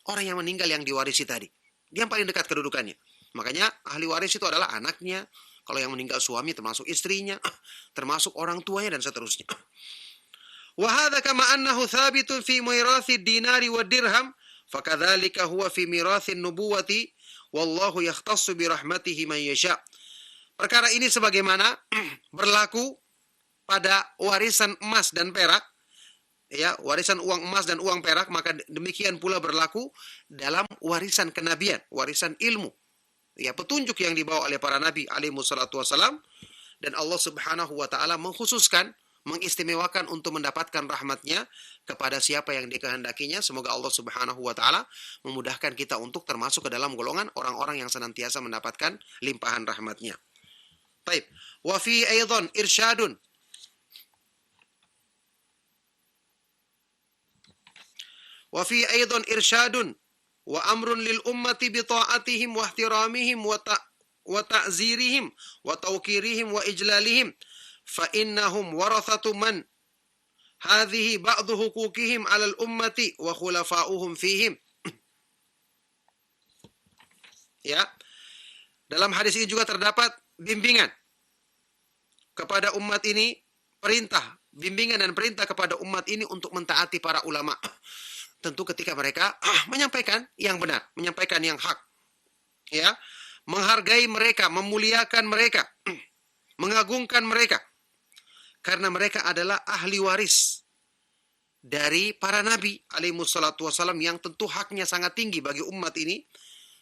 orang yang meninggal yang diwarisi tadi. Dia yang paling dekat kedudukannya. Makanya ahli waris itu adalah anaknya, kalau yang meninggal suami termasuk istrinya, termasuk orang tuanya dan seterusnya. Wa hadza kama annahu thabitun fi mirathi dinari wa dirham, fakadzalika huwa fi mirathi nubuwati wallahu yakhtassu bi rahmatihi man yasha. Perkara ini sebagaimana berlaku pada warisan emas dan perak, ya, warisan uang emas dan uang perak, maka demikian pula berlaku dalam warisan kenabian, warisan ilmu. Ya, petunjuk yang dibawa oleh para nabi alaihi wassalatu wassalam, dan Allah Subhanahu wa taala mengkhususkan, mengistimewakan untuk mendapatkan rahmatnya kepada siapa yang dikehendakinya. Semoga Allah Subhanahu wa taala memudahkan kita untuk termasuk ke dalam golongan orang-orang yang senantiasa mendapatkan limpahan rahmatnya. Baik, wa fi aidan irsyadun. Wa fi aidan irsyadun wa amrun lil ummati bi ta'atihim wa ihtiramihim wa ta'zirihim wa tawqirihim wa ijlalihim. فإنهم ورثة من هذه بعض حقوقهم على الأمة وخلفاؤهم فيهم. Ya, dalam hadis ini juga terdapat bimbingan kepada umat ini, bimbingan dan perintah kepada umat ini untuk mentaati para ulama. Tentu ketika mereka menyampaikan yang benar, menyampaikan yang hak, ya, menghargai mereka, memuliakan mereka, mengagungkan mereka. Karena mereka adalah ahli waris dari para nabi alaihi wassalatu wassalam yang tentu haknya sangat tinggi bagi umat ini,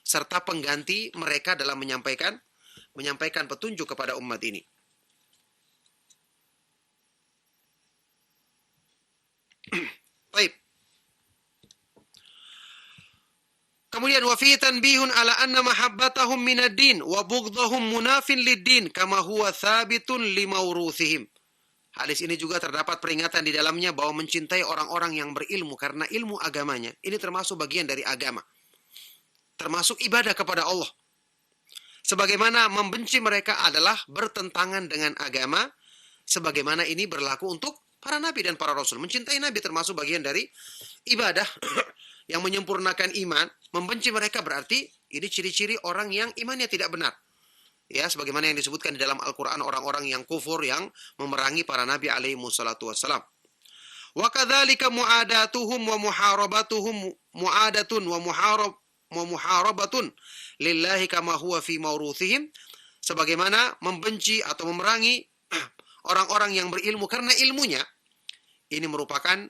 serta pengganti mereka dalam menyampaikan petunjuk kepada umat ini. Baik. Kemudian wa fi tanbihun ala anna mahabbatahum minad-din wa bughdhahum munafin lid-din kama huwa thabitun li mawruthihim. Hadis ini juga terdapat peringatan di dalamnya bahwa mencintai orang-orang yang berilmu karena ilmu agamanya, ini termasuk bagian dari agama. Termasuk ibadah kepada Allah. Sebagaimana membenci mereka adalah bertentangan dengan agama, sebagaimana ini berlaku untuk para nabi dan para rasul. Mencintai nabi termasuk bagian dari ibadah yang menyempurnakan iman. Membenci mereka berarti ini ciri-ciri orang yang imannya tidak benar. Ya, sebagaimana yang disebutkan di dalam Al-Quran, orang-orang yang kufur, yang memerangi para nabi alaihi wassalatu wassalam. Wa kadzalika mu'adatuhum wa muharabatuhum mu'adatun wa muharabatun lillahi kama huwa fi mawruthihim. Sebagaimana membenci atau memerangi orang-orang yang berilmu karena ilmunya, ini merupakan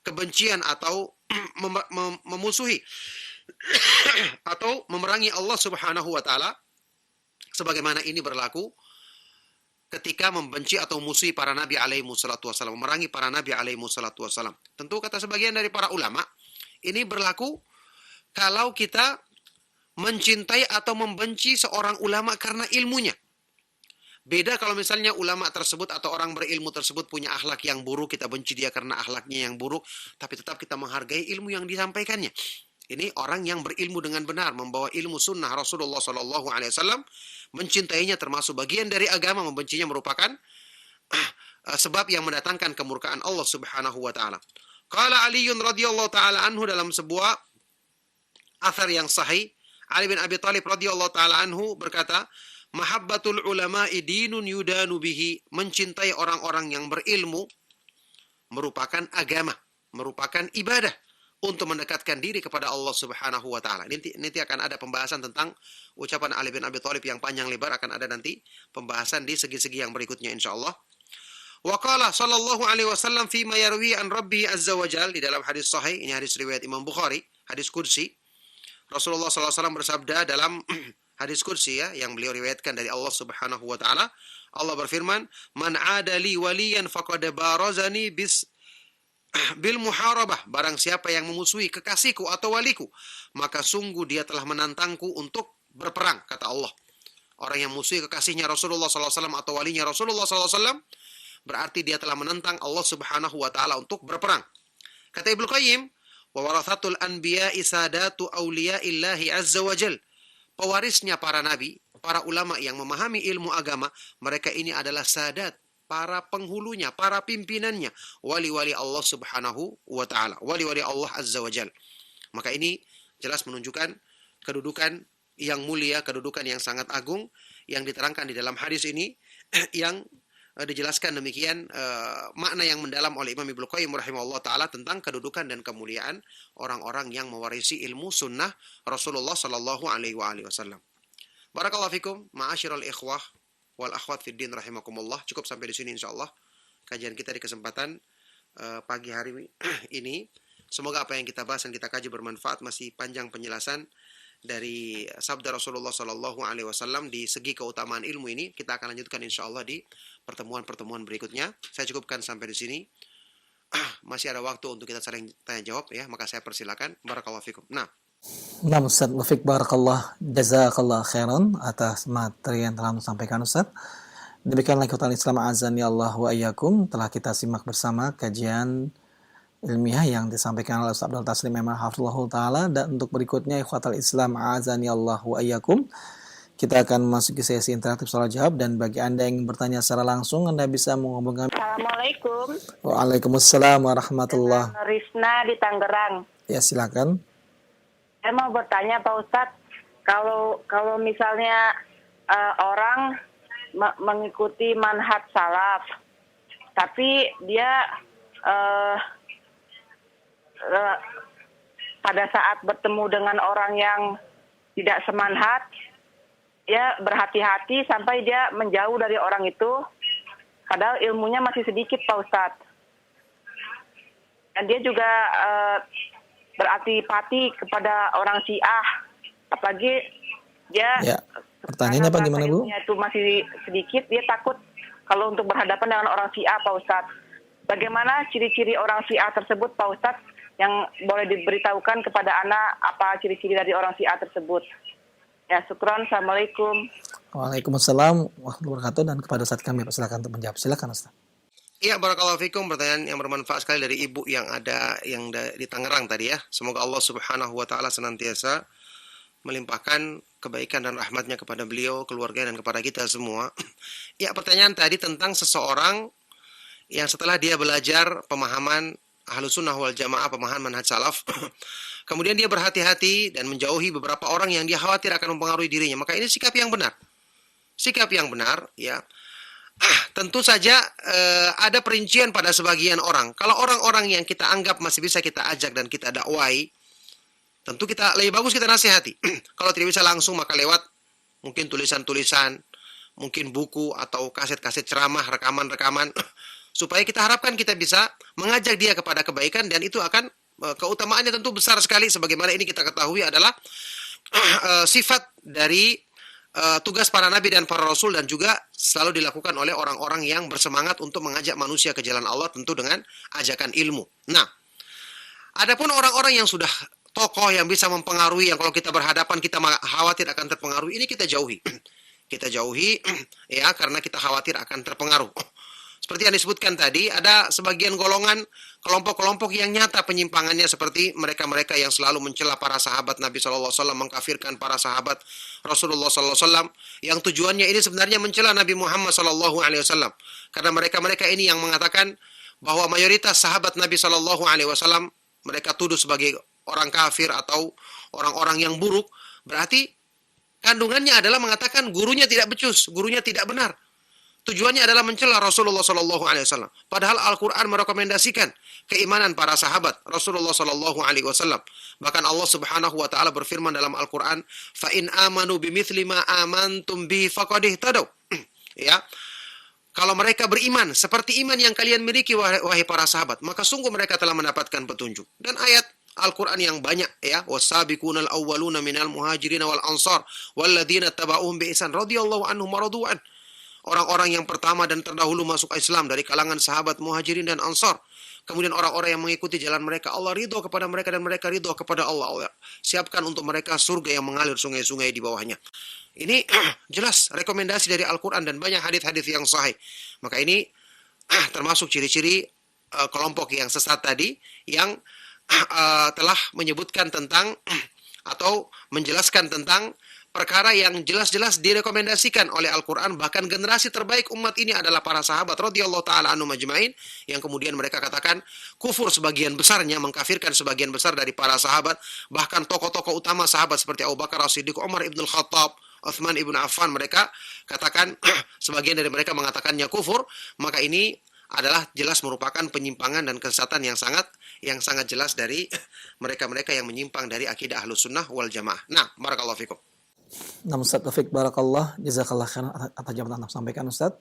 kebencian atau memusuhi atau memerangi Allah Subhanahu wa taala. Sebagaimana ini berlaku ketika membenci atau musuhi para nabi alaihi wassalatu wassalam, memerangi para nabi alaihi wassalatu wassalam. Tentu kata sebagian dari para ulama, ini berlaku kalau kita mencintai atau membenci seorang ulama karena ilmunya. Beda kalau misalnya ulama tersebut atau orang berilmu tersebut punya akhlak yang buruk, kita benci dia karena akhlaknya yang buruk, tapi tetap kita menghargai ilmu yang disampaikannya. Ini orang yang berilmu dengan benar, membawa ilmu sunnah Rasulullah SAW, mencintainya termasuk bagian dari agama, membencinya merupakan sebab yang mendatangkan kemurkaan Allah Subhanahu wa taala. Qala Aliun radhiyallahu taala anhu dalam sebuah athar yang sahih, Ali bin Abi Thalib radhiyallahu taala anhu berkata, "Mahabbatul ulama'i dinun yudanu bihi." Mencintai orang-orang yang berilmu merupakan agama, merupakan ibadah untuk mendekatkan diri kepada Allah Subhanahu wa taala. Nanti akan ada pembahasan tentang ucapan Ali bin Abi Thalib yang panjang lebar, akan ada nanti pembahasan di segi-segi yang berikutnya insyaallah. Wa qala sallallahu alaihi wasallam fi ma yarwi an Rabbih azza wa jalla, di dalam hadis sahih, ini hadis riwayat Imam Bukhari, hadis kursi. Rasulullah sallallahu alaihi wasallam bersabda dalam hadis kursi ya, yang beliau riwayatkan dari Allah Subhanahu wa taala. Allah berfirman, "Man adali waliyan faqad barazani bil muharabah." Barang siapa yang memusuhi kekasihku atau waliku, maka sungguh dia telah menantangku untuk berperang, kata Allah. Orang yang musuhi kekasihnya Rasulullah sallallahu alaihi wasallam atau walinya Rasulullah sallallahu alaihi wasallam, berarti dia telah menentang Allah Subhanahu wa taala untuk berperang. Kata Ibnu Qayyim, "Wa warathatul anbiya'i sadatu awliya'illahi azza wa jal." Pewarisnya para nabi, para ulama yang memahami ilmu agama, mereka ini adalah sadat, para penghulunya, para pimpinannya, wali-wali Allah Subhanahu wa taala, wali-wali Allah azza wa jal. Maka ini jelas menunjukkan kedudukan yang mulia, kedudukan yang sangat agung yang diterangkan di dalam hadis ini yang dijelaskan demikian makna yang mendalam oleh Imam Ibnu Qayyim rahimahullah taala tentang kedudukan dan kemuliaan orang-orang yang mewarisi ilmu sunnah Rasulullah sallallahu alaihi wasallam. Barakallahu fikum, ma'asyiral ikhwah wal akhwat fid din rahimakumullah. Cukup sampai di sini insyaallah kajian kita di kesempatan pagi hari ini. Semoga apa yang kita bahas dan kita kaji bermanfaat. Masih panjang penjelasan dari sabda Rasulullah sallallahu alaihi wasallam di segi keutamaan ilmu ini. Kita akan lanjutkan insyaallah di pertemuan-pertemuan berikutnya. Saya cukupkan sampai di sini. Masih ada waktu untuk kita saling tanya jawab ya, maka saya persilakan. Barakallahu fikum. Nah, Ustaz, wafik barakallah, jazakallah khairan atas materi yang telah disampaikan Ustaz. Demikianlah ikhwatal Islam azani Allah wa iyyakum, telah kita simak bersama kajian ilmiah yang disampaikan oleh Ustaz Abdul Taslim Memang Hafizahullah Ta'ala. Dan untuk berikutnya ikhwatal Islam azani Allah wa iyyakum, kita akan memasuki sesi interaktif soal jawab. Dan bagi Anda yang ingin bertanya secara langsung, Anda bisa menghubungi. Assalamualaikum. Waalaikumsalam warahmatullahi wabarakatuh. Risna di Tangerang. Ya, silakan. Saya mau bertanya Pak Ustadz, kalau misalnya orang mengikuti manhaj salaf, tapi dia pada saat bertemu dengan orang yang tidak semanhaj, dia berhati-hati sampai dia menjauh dari orang itu, padahal ilmunya masih sedikit Pak Ustadz. Dan dia juga berantipati kepada orang Syiah, apalagi dia pertanyaannya apa gimana Bu? Itu masih sedikit, dia takut kalau untuk berhadapan dengan orang Syiah Pak Ustadz. Bagaimana ciri-ciri orang Syiah tersebut Pak Ustadz yang boleh diberitahukan kepada anak, apa ciri-ciri dari orang Syiah tersebut? Ya, syukron. Assalamualaikum. Waalaikumsalam warahmatullahi wabarakatuh. Dan kepada Ustaz kami persilakan untuk menjawab. Silakan Ustaz. Iya, barakallahu fikum, pertanyaan yang bermanfaat sekali dari ibu yang ada di Tangerang tadi ya. Semoga Allah Subhanahu wa taala senantiasa melimpahkan kebaikan dan rahmatnya kepada beliau, keluarga dan kepada kita semua. Ya, pertanyaan tadi tentang seseorang yang setelah dia belajar pemahaman Ahlus Sunnah wal Jamaah, pemahaman manhaj salaf, kemudian dia berhati-hati dan menjauhi beberapa orang yang dia khawatir akan mempengaruhi dirinya. Maka ini sikap yang benar. Sikap yang benar ya. Tentu saja ada perincian pada sebagian orang. Kalau orang-orang yang kita anggap masih bisa kita ajak dan kita dakwai, tentu kita lebih bagus kita nasihati. Kalau tidak bisa langsung, maka lewat mungkin tulisan-tulisan, mungkin buku atau kaset-kaset ceramah, rekaman-rekaman, supaya kita harapkan kita bisa mengajak dia kepada kebaikan, dan itu akan keutamaannya tentu besar sekali. Sebagaimana ini kita ketahui adalah sifat dari tugas para nabi dan para rasul, dan juga selalu dilakukan oleh orang-orang yang bersemangat untuk mengajak manusia ke jalan Allah, tentu dengan ajakan ilmu. Nah, adapun orang-orang yang sudah tokoh yang bisa mempengaruhi, yang kalau kita berhadapan kita khawatir akan terpengaruhi, ini kita jauhi. Kita jauhi ya, karena kita khawatir akan terpengaruh. Seperti yang disebutkan tadi, ada sebagian golongan, kelompok-kelompok yang nyata penyimpangannya, seperti mereka-mereka yang selalu mencela para sahabat Nabi SAW, mengkafirkan para sahabat Rasulullah SAW, yang tujuannya ini sebenarnya mencela Nabi Muhammad SAW. Karena mereka-mereka ini yang mengatakan bahwa mayoritas sahabat Nabi SAW mereka tuduh sebagai orang kafir atau orang-orang yang buruk. Berarti kandungannya adalah mengatakan gurunya tidak becus, gurunya tidak benar. Tujuannya adalah mencela Rasulullah SAW. Padahal Al-Quran merekomendasikan keimanan para sahabat Rasulullah SAW. Bahkan Allah Subhanahu Wa Taala berfirman dalam Al-Quran, "Fa in amanu bimithli ma amantum bi faqad ihtadaw." Ya, kalau mereka beriman seperti iman yang kalian miliki wahai para sahabat, maka sungguh mereka telah mendapatkan petunjuk. Dan ayat Al-Quran yang banyak ya, wasabiqunal awwaluna minal muhajirin wal ansar walladzina tabauhum bi ihsan radhiyallahu anhum wa radu'an. Orang-orang yang pertama dan terdahulu masuk Islam dari kalangan sahabat muhajirin dan ansar. Kemudian orang-orang yang mengikuti jalan mereka, Allah ridho kepada mereka dan mereka ridho kepada Allah. Allah siapkan untuk mereka surga yang mengalir sungai-sungai di bawahnya. Ini jelas rekomendasi dari Al-Quran dan banyak hadis-hadis yang sahih. Maka ini termasuk ciri-ciri kelompok yang sesat tadi yang telah menyebutkan tentang atau menjelaskan tentang perkara yang jelas-jelas direkomendasikan oleh Al-Quran. Bahkan generasi terbaik umat ini adalah para sahabat radhiyallahu ta'ala anhum ajma'in, yang kemudian mereka katakan kufur sebagian besarnya, mengkafirkan sebagian besar dari para sahabat. Bahkan tokoh-tokoh utama sahabat seperti Abu Bakar As-Siddiq, Umar ibn Khattab, Uthman ibn Affan, mereka katakan sebagian dari mereka mengatakannya kufur. Maka ini adalah jelas merupakan penyimpangan dan kesesatan yang sangat jelas dari mereka-mereka yang menyimpang dari akidah Ahlus Sunnah wal Jamaah. Nah, barakallahu fikum. Nah, Ustaz Taufik Barakallah, jazakallah khairan atas jawaban Anda sampaikan, Ustaz.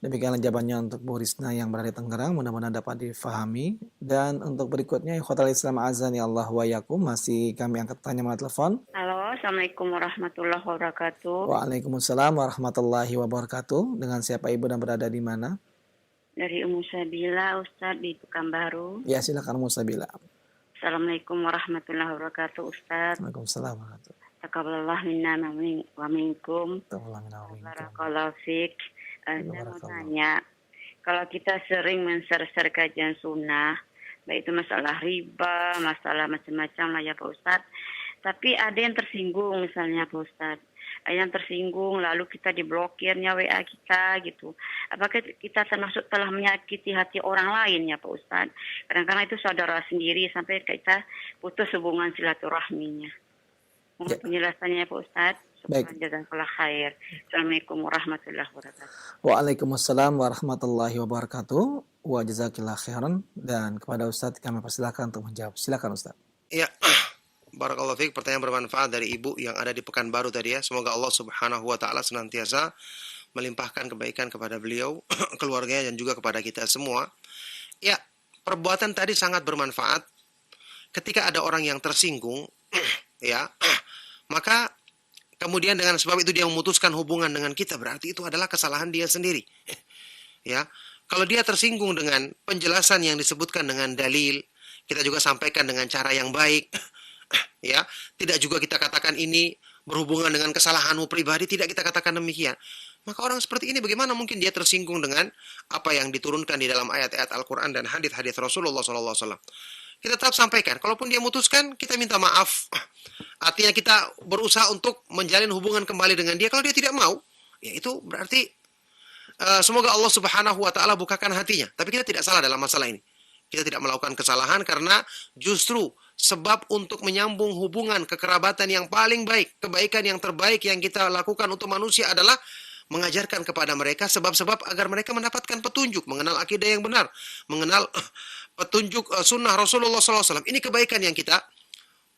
Demikianlah jawabannya untuk Bu Risna yang berada di Tangerang, mudah-mudahan dapat difahami. Dan untuk berikutnya, ikhwatal Islam azani Allah wa yakum, masih kami angkat tanya melalui telepon. Halo, Assalamualaikum warahmatullahi wabarakatuh. Waalaikumsalam warahmatullahi wabarakatuh. Dengan siapa Ibu dan berada di mana? Dari Ummu Sabila, Ustaz di Pekanbaru. Ya, silakan Ummu Sabila. Assalamualaikum warahmatullahi wabarakatuh, Ustaz. Waalaikumsalam warahmatullahi Taqabbalallah minna wa minkum. wabarakatuh. Barakallahu fiik. Saya mau tanya, kalau kita sering men-share kajian sunnah, baik itu masalah riba, masalah macam-macam lah ya Pak Ustaz. Tapi ada yang tersinggung misalnya Pak Ustaz. Ada yang tersinggung lalu kita diblokirnya WA kita gitu. Apakah kita termasuk telah menyakiti hati orang lain ya Pak Ustaz? Kadang-kadang itu saudara sendiri sampai kita putus hubungan silaturahminya. Mohon penjelasannya Pak Ustaz. Baik. Jazakallah khair. Assalamualaikum warahmatullahi wabarakatuh. Waalaikumsalam warahmatullahi wabarakatuh. Wa jazakillah khairan. Dan kepada Ustaz kami persilakan untuk menjawab. Silakan Ustaz. Ya, barakallahu fiik, pertanyaan bermanfaat dari Ibu yang ada di Pekanbaru tadi ya. Semoga Allah Subhanahu wa taala senantiasa melimpahkan kebaikan kepada beliau, keluarganya dan juga kepada kita semua. Ya, perbuatan tadi sangat bermanfaat. Ketika ada orang yang tersinggung, ya, maka kemudian dengan sebab itu dia memutuskan hubungan dengan kita, berarti itu adalah kesalahan dia sendiri. Ya, kalau dia tersinggung dengan penjelasan yang disebutkan dengan dalil, kita juga sampaikan dengan cara yang baik. Ya, tidak juga kita katakan ini berhubungan dengan kesalahanmu pribadi, tidak kita katakan demikian. Maka orang seperti ini bagaimana mungkin dia tersinggung dengan apa yang diturunkan di dalam ayat-ayat Al-Quran dan hadis-hadis Rasulullah SAW. Kita tetap sampaikan. Kalaupun dia memutuskan, kita minta maaf. Artinya kita berusaha untuk menjalin hubungan kembali dengan dia. Kalau dia tidak mau, ya itu berarti semoga Allah Subhanahu wa taala bukakan hatinya. Tapi kita tidak salah dalam masalah ini. Kita tidak melakukan kesalahan karena justru sebab untuk menyambung hubungan kekerabatan yang paling baik, kebaikan yang terbaik yang kita lakukan untuk manusia adalah mengajarkan kepada mereka sebab-sebab agar mereka mendapatkan petunjuk, mengenal akidah yang benar, mengenal petunjuk sunnah Rasulullah SAW. Ini kebaikan yang kita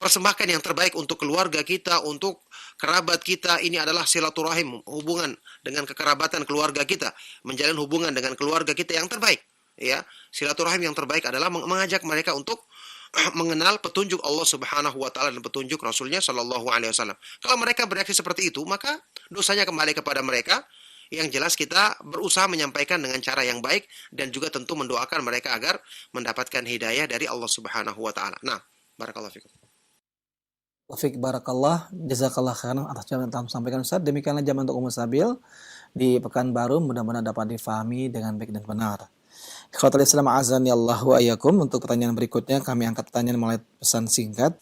persembahkan yang terbaik untuk keluarga kita, untuk kerabat kita. Ini adalah silaturahim, hubungan dengan kekerabatan keluarga kita, menjalin hubungan dengan keluarga kita yang terbaik. Ya, silaturahim yang terbaik adalah mengajak mereka untuk mengenal petunjuk Allah Subhanahu wa taala dan petunjuk Rasulnya Shallallahu alaihi wasallam. Kalau mereka bereaksi seperti itu, maka dosanya kembali kepada mereka. Yang jelas kita berusaha menyampaikan dengan cara yang baik dan juga tentu mendoakan mereka agar mendapatkan hidayah dari Allah Subhanahu wa taala. Nah, barakallahu fikum. Taufik barakallah, jazakallah khairan atas jawaban yang telah sampaikan Ustaz. Demikianlah jawaban untuk Ummu Sabil di Pekanbaru, mudah-mudahan dapat difahami dengan baik dan benar. Ikhwatul Islam azani Allah wa iyyakum, untuk pertanyaan berikutnya kami angkat pertanyaan melalui pesan singkat.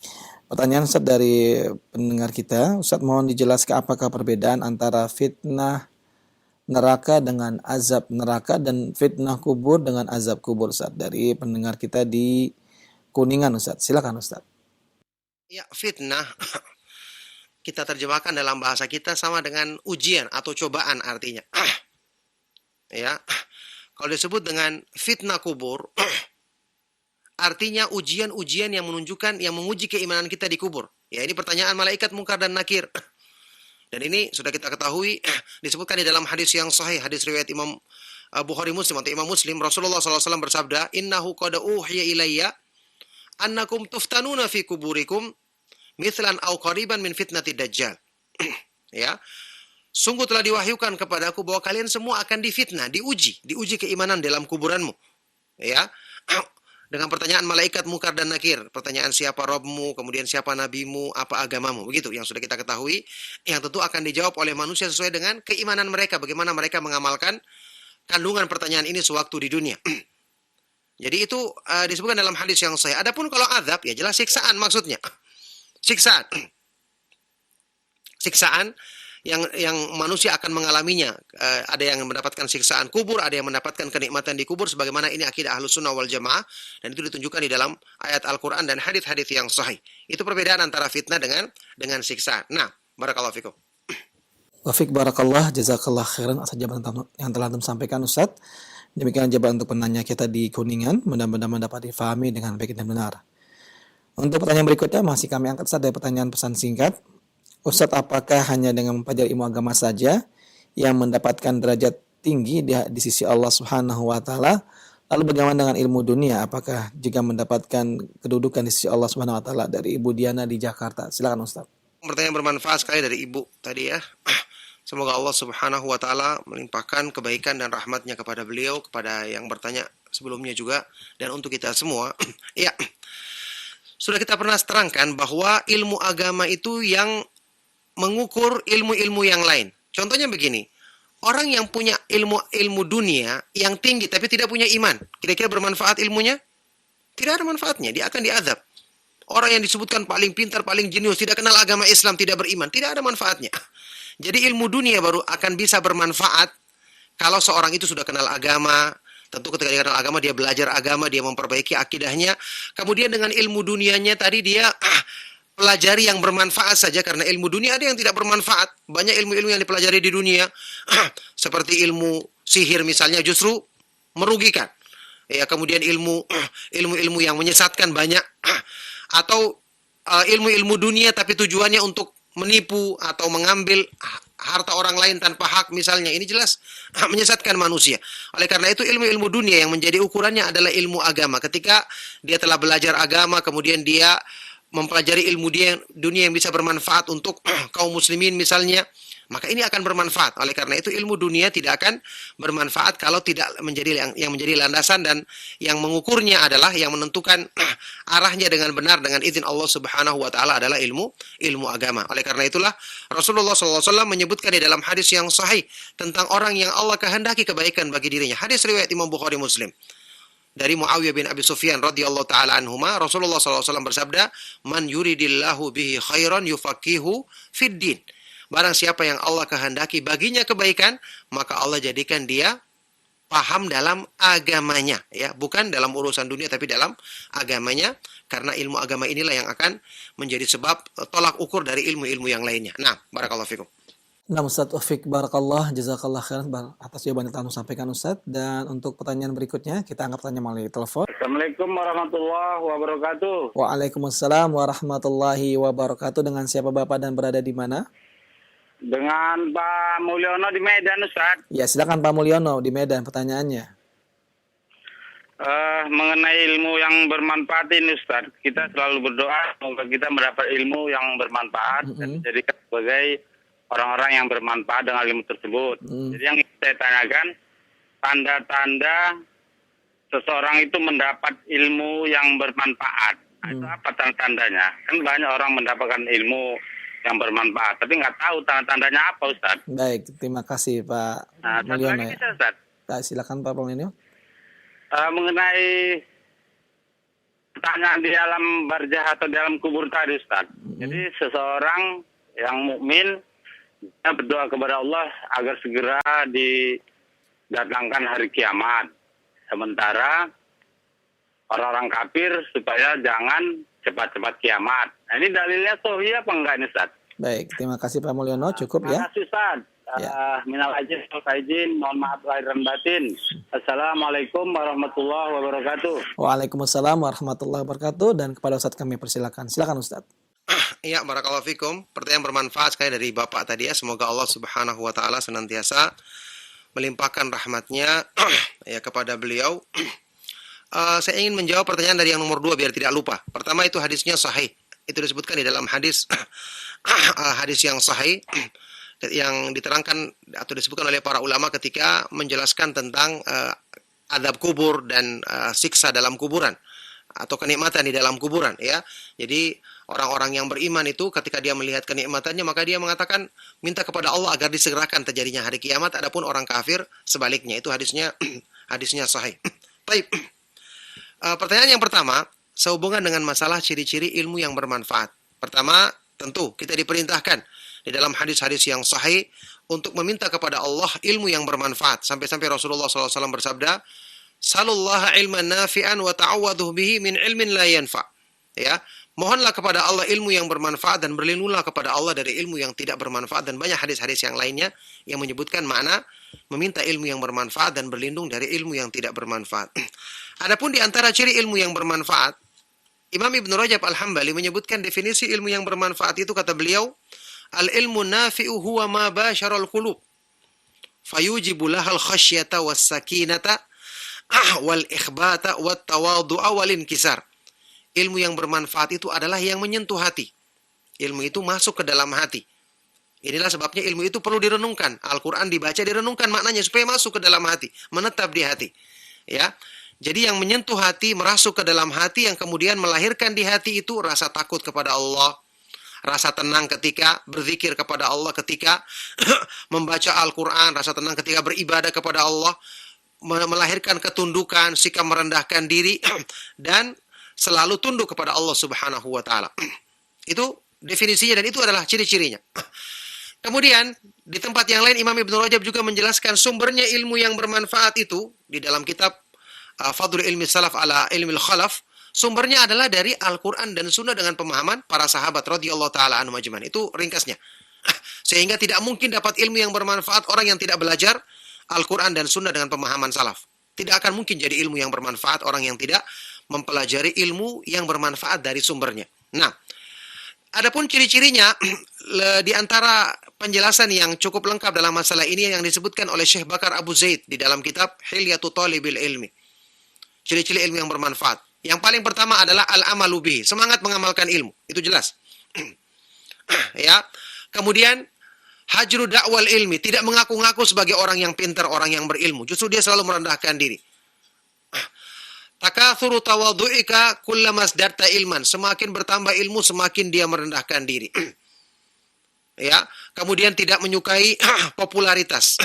Pertanyaan Ustaz dari pendengar kita. Ustaz, mohon dijelaskan apakah perbedaan antara fitnah neraka dengan azab neraka dan fitnah kubur dengan azab kubur, Ustaz, dari pendengar kita di Kuningan, Ustaz. Silakan Ustaz. Ya, fitnah kita terjemahkan dalam bahasa kita sama dengan ujian atau cobaan artinya. Ya. Kalau disebut dengan fitnah kubur, artinya ujian-ujian yang menunjukkan, yang menguji keimanan kita di kubur. Ya, ini pertanyaan malaikat Munkar dan Nakir. Dan ini sudah kita ketahui disebutkan di dalam hadis yang sahih, hadis riwayat Imam Bukhari Muslim atau Imam Muslim, Rasulullah SAW bersabda, "Innahu qad uhiya ilayya annakum tuftanuna fi kuburikum mithlan aw qariban min fitnatid dajjal." Ya. Sungguh telah diwahyukan kepadaku bahwa kalian semua akan difitnah, diuji keimanan dalam kuburanmu. Ya. Dengan pertanyaan malaikat Munkar dan Nakir, pertanyaan siapa Robmu, kemudian siapa nabimu, apa agamamu, begitu yang sudah kita ketahui, yang tentu akan dijawab oleh manusia sesuai dengan keimanan mereka, bagaimana mereka mengamalkan kandungan pertanyaan ini sewaktu di dunia. Jadi itu disebutkan dalam hadis yang sahih. Adapun kalau azab, ya jelas siksaan maksudnya. Siksaan. Siksaan yang manusia akan mengalaminya. Ada yang mendapatkan siksaan kubur, ada yang mendapatkan kenikmatan di kubur, sebagaimana ini akidah Ahlus Sunnah wal Jamaah, dan itu ditunjukkan di dalam ayat Al-Quran dan hadis-hadis yang sahih. Itu perbedaan antara fitnah dengan siksaan. Nah, barakallahu fikum. Wafik barakallah, jazakallah khairan atas jawaban yang telah Antum sampaikan Ustaz. Demikian jawaban untuk penanya kita di Kuningan, mudah-mudahan dapat difahami dengan baik dan benar. Untuk pertanyaan berikutnya masih kami angkat Ustaz dari pertanyaan pesan singkat. Ustaz, apakah hanya dengan mempelajari ilmu agama saja yang mendapatkan derajat tinggi di sisi Allah Subhanahu wa taala? Lalu bagaimana dengan ilmu dunia? Apakah juga mendapatkan kedudukan di sisi Allah Subhanahu wa taala? Dari Ibu Diana di Jakarta. Silakan Ustaz. Pertanyaan bermanfaat sekali dari Ibu tadi ya. Semoga Allah Subhanahu wa taala melimpahkan kebaikan dan rahmatnya kepada beliau, kepada yang bertanya sebelumnya juga, dan untuk kita semua. Ya. Sudah kita pernah terangkan bahwa ilmu agama itu yang mengukur ilmu-ilmu yang lain. Contohnya begini, orang yang punya ilmu dunia yang tinggi tapi tidak punya iman, kira-kira bermanfaat ilmunya? Tidak ada manfaatnya, dia akan diazab. Orang yang disebutkan paling pintar, paling jenius, tidak kenal agama Islam, tidak beriman, tidak ada manfaatnya. Jadi ilmu dunia baru akan bisa bermanfaat kalau seorang itu sudah kenal agama. Tentu ketika dia kenal agama, dia belajar agama, dia memperbaiki akidahnya. Kemudian dengan ilmu dunianya tadi dia pelajari yang bermanfaat saja, karena ilmu dunia ada yang tidak bermanfaat. Banyak ilmu-ilmu yang dipelajari di dunia seperti ilmu sihir misalnya justru merugikan. Ya, kemudian ilmu-ilmu yang menyesatkan banyak, atau ilmu-ilmu dunia tapi tujuannya untuk menipu atau mengambil harta orang lain tanpa hak misalnya, ini jelas menyesatkan manusia. Oleh karena itu ilmu-ilmu dunia yang menjadi ukurannya adalah ilmu agama. Ketika dia telah belajar agama, kemudian dia mempelajari ilmu dunia yang bisa bermanfaat untuk kaum muslimin misalnya, maka ini akan bermanfaat. Oleh karena itu ilmu dunia tidak akan bermanfaat kalau tidak menjadi yang menjadi landasan dan yang mengukurnya adalah, yang menentukan arahnya dengan benar dengan izin Allah Subhanahu wa taala adalah ilmu agama. Oleh karena itulah Rasulullah SAW menyebutkan di dalam hadis yang sahih tentang orang yang Allah kehendaki kebaikan bagi dirinya. Hadis riwayat Imam Bukhari Muslim. Dari Muawiyah bin Abi Sufyan radhiyallahu taala anhuma, Rasulullah SAW bersabda, "Man yuridillahu bihi khairan yufaqihu fid din." Barang siapa yang Allah kehendaki baginya kebaikan, maka Allah jadikan dia paham dalam agamanya, ya, bukan dalam urusan dunia tapi dalam agamanya, karena ilmu agama inilah yang akan menjadi sebab tolak ukur dari ilmu-ilmu yang lainnya. Nah, barakallahu fikum. Nah, Ustaz Taufik barakallah, jazakallah khairan atas jawaban yang telah sampaikan Ustaz. Dan untuk pertanyaan berikutnya, kita angkat pertanyaan melalui telepon. Assalamualaikum warahmatullahi wabarakatuh. Waalaikumsalam warahmatullahi wabarakatuh. Dengan siapa Bapak dan berada di mana? Dengan Pak Mulyono di Medan, Ustaz. Ya, silakan Pak Mulyono di Medan pertanyaannya. Mengenai ilmu yang bermanfaat ini, Ustaz. Kita selalu berdoa semoga kita mendapat ilmu yang bermanfaat dan dijadikan sebagai orang-orang yang bermanfaat dengan ilmu tersebut. Jadi yang saya tanyakan, tanda-tanda seseorang itu mendapat ilmu yang bermanfaat. Itu apa tanda-tandanya? Kan banyak orang mendapatkan ilmu yang bermanfaat, tapi nggak tahu tanda-tandanya apa, Ustaz. Baik, terima kasih Pak Mulyono. Ya. Ustaz. Silakan Pak Mulyono. Mengenai pertanyaan di alam barzah atau dalam kubur tadi, Ustaz. Jadi seseorang yang mukmin berdoa kepada Allah agar segera didatangkan hari kiamat. Sementara orang-orang kafir supaya jangan cepat-cepat kiamat. Nah, ini dalilnya sahih apa enggak nih, Ustaz? Baik, terima kasih Pak Mulyono, cukup ya. Terima kasih, Ustaz. Minal aidin wal faizin, mohon maaf lahir dan batin. Assalamualaikum warahmatullahi wabarakatuh. Waalaikumsalam warahmatullahi wabarakatuh. Dan kepada Ustaz kami persilakan. Silakan Ustaz. Ya, barakallahu fikum. Pertanyaan bermanfaat sekali dari Bapak tadi ya. Semoga Allah Subhanahu wa taala senantiasa melimpahkan rahmatnya ya kepada beliau. Saya ingin menjawab pertanyaan dari yang nomor 2 biar tidak lupa. Pertama itu hadisnya sahih. Itu disebutkan di dalam hadis hadis yang sahih yang diterangkan atau disebutkan oleh para ulama ketika menjelaskan tentang azab kubur dan siksa dalam kuburan atau kenikmatan di dalam kuburan ya. Jadi orang-orang yang beriman itu ketika dia melihat kenikmatannya maka dia mengatakan minta kepada Allah agar disegerakan terjadinya hari kiamat. Adapun orang kafir sebaliknya. Itu hadisnya hadisnya sahih. Baik. Pertanyaan yang pertama sehubungan dengan masalah ciri-ciri ilmu yang bermanfaat. Pertama, tentu kita diperintahkan di dalam hadis-hadis yang sahih untuk meminta kepada Allah ilmu yang bermanfaat. Sampai-sampai Rasulullah SAW bersabda, "Salullaha ilman nafi'an wa ta'awadhu bihi min ilmin la yanfa." Ya, mohonlah kepada Allah ilmu yang bermanfaat dan berlindunglah kepada Allah dari ilmu yang tidak bermanfaat, dan banyak hadis-hadis yang lainnya yang menyebutkan makna meminta ilmu yang bermanfaat dan berlindung dari ilmu yang tidak bermanfaat. Adapun di antara ciri ilmu yang bermanfaat, Imam Ibn Rajab Al-Hambali menyebutkan definisi ilmu yang bermanfaat itu, kata beliau, al-ilmu nafi'u huwa ma basharal qulub fayujibu lahal khasyata was sakinata wal ikhbata wat tawadhu'a wal inkisar. Ilmu yang bermanfaat itu adalah yang menyentuh hati. Ilmu itu masuk ke dalam hati. Inilah sebabnya ilmu itu perlu direnungkan. Al-Quran dibaca, direnungkan maknanya supaya masuk ke dalam hati, menetap di hati. Ya, jadi yang menyentuh hati, merasuk ke dalam hati, yang kemudian melahirkan di hati itu rasa takut kepada Allah, rasa tenang ketika berzikir kepada Allah, ketika membaca Al-Quran, rasa tenang ketika beribadah kepada Allah, melahirkan ketundukan, sikap merendahkan diri, dan selalu tunduk kepada Allah Subhanahu wa taala. Itu definisinya dan itu adalah ciri-cirinya. Kemudian di tempat yang lain Imam Ibn Rajab juga menjelaskan sumbernya ilmu yang bermanfaat itu di dalam kitab Fadlul Ilmi Salaf ala Ilmil Khalaf. Sumbernya adalah dari Al-Quran dan Sunnah dengan pemahaman para sahabat radhiyallahu taala anhum ajmain. Itu ringkasnya. Sehingga tidak mungkin dapat ilmu yang bermanfaat orang yang tidak belajar Al-Quran dan Sunnah dengan pemahaman salaf. Tidak akan mungkin jadi ilmu yang bermanfaat orang yang tidak mempelajari ilmu yang bermanfaat dari sumbernya. Nah, adapun ciri-cirinya di antara penjelasan yang cukup lengkap dalam masalah ini yang disebutkan oleh Syekh Bakar Abu Zaid di dalam kitab Hilyatu Talibil Ilmi. Ciri-ciri ilmu yang bermanfaat. Yang paling pertama adalah al-amalu bihi, semangat mengamalkan ilmu. Itu jelas. Ya. Kemudian hajru da'wal ilmi, tidak mengaku-ngaku sebagai orang yang pintar, orang yang berilmu. Justru dia selalu merendahkan diri. Takatsuru tawadhu'ika kullama azdarta ilman. Semakin bertambah ilmu, semakin dia merendahkan diri. Ya, kemudian tidak menyukai popularitas.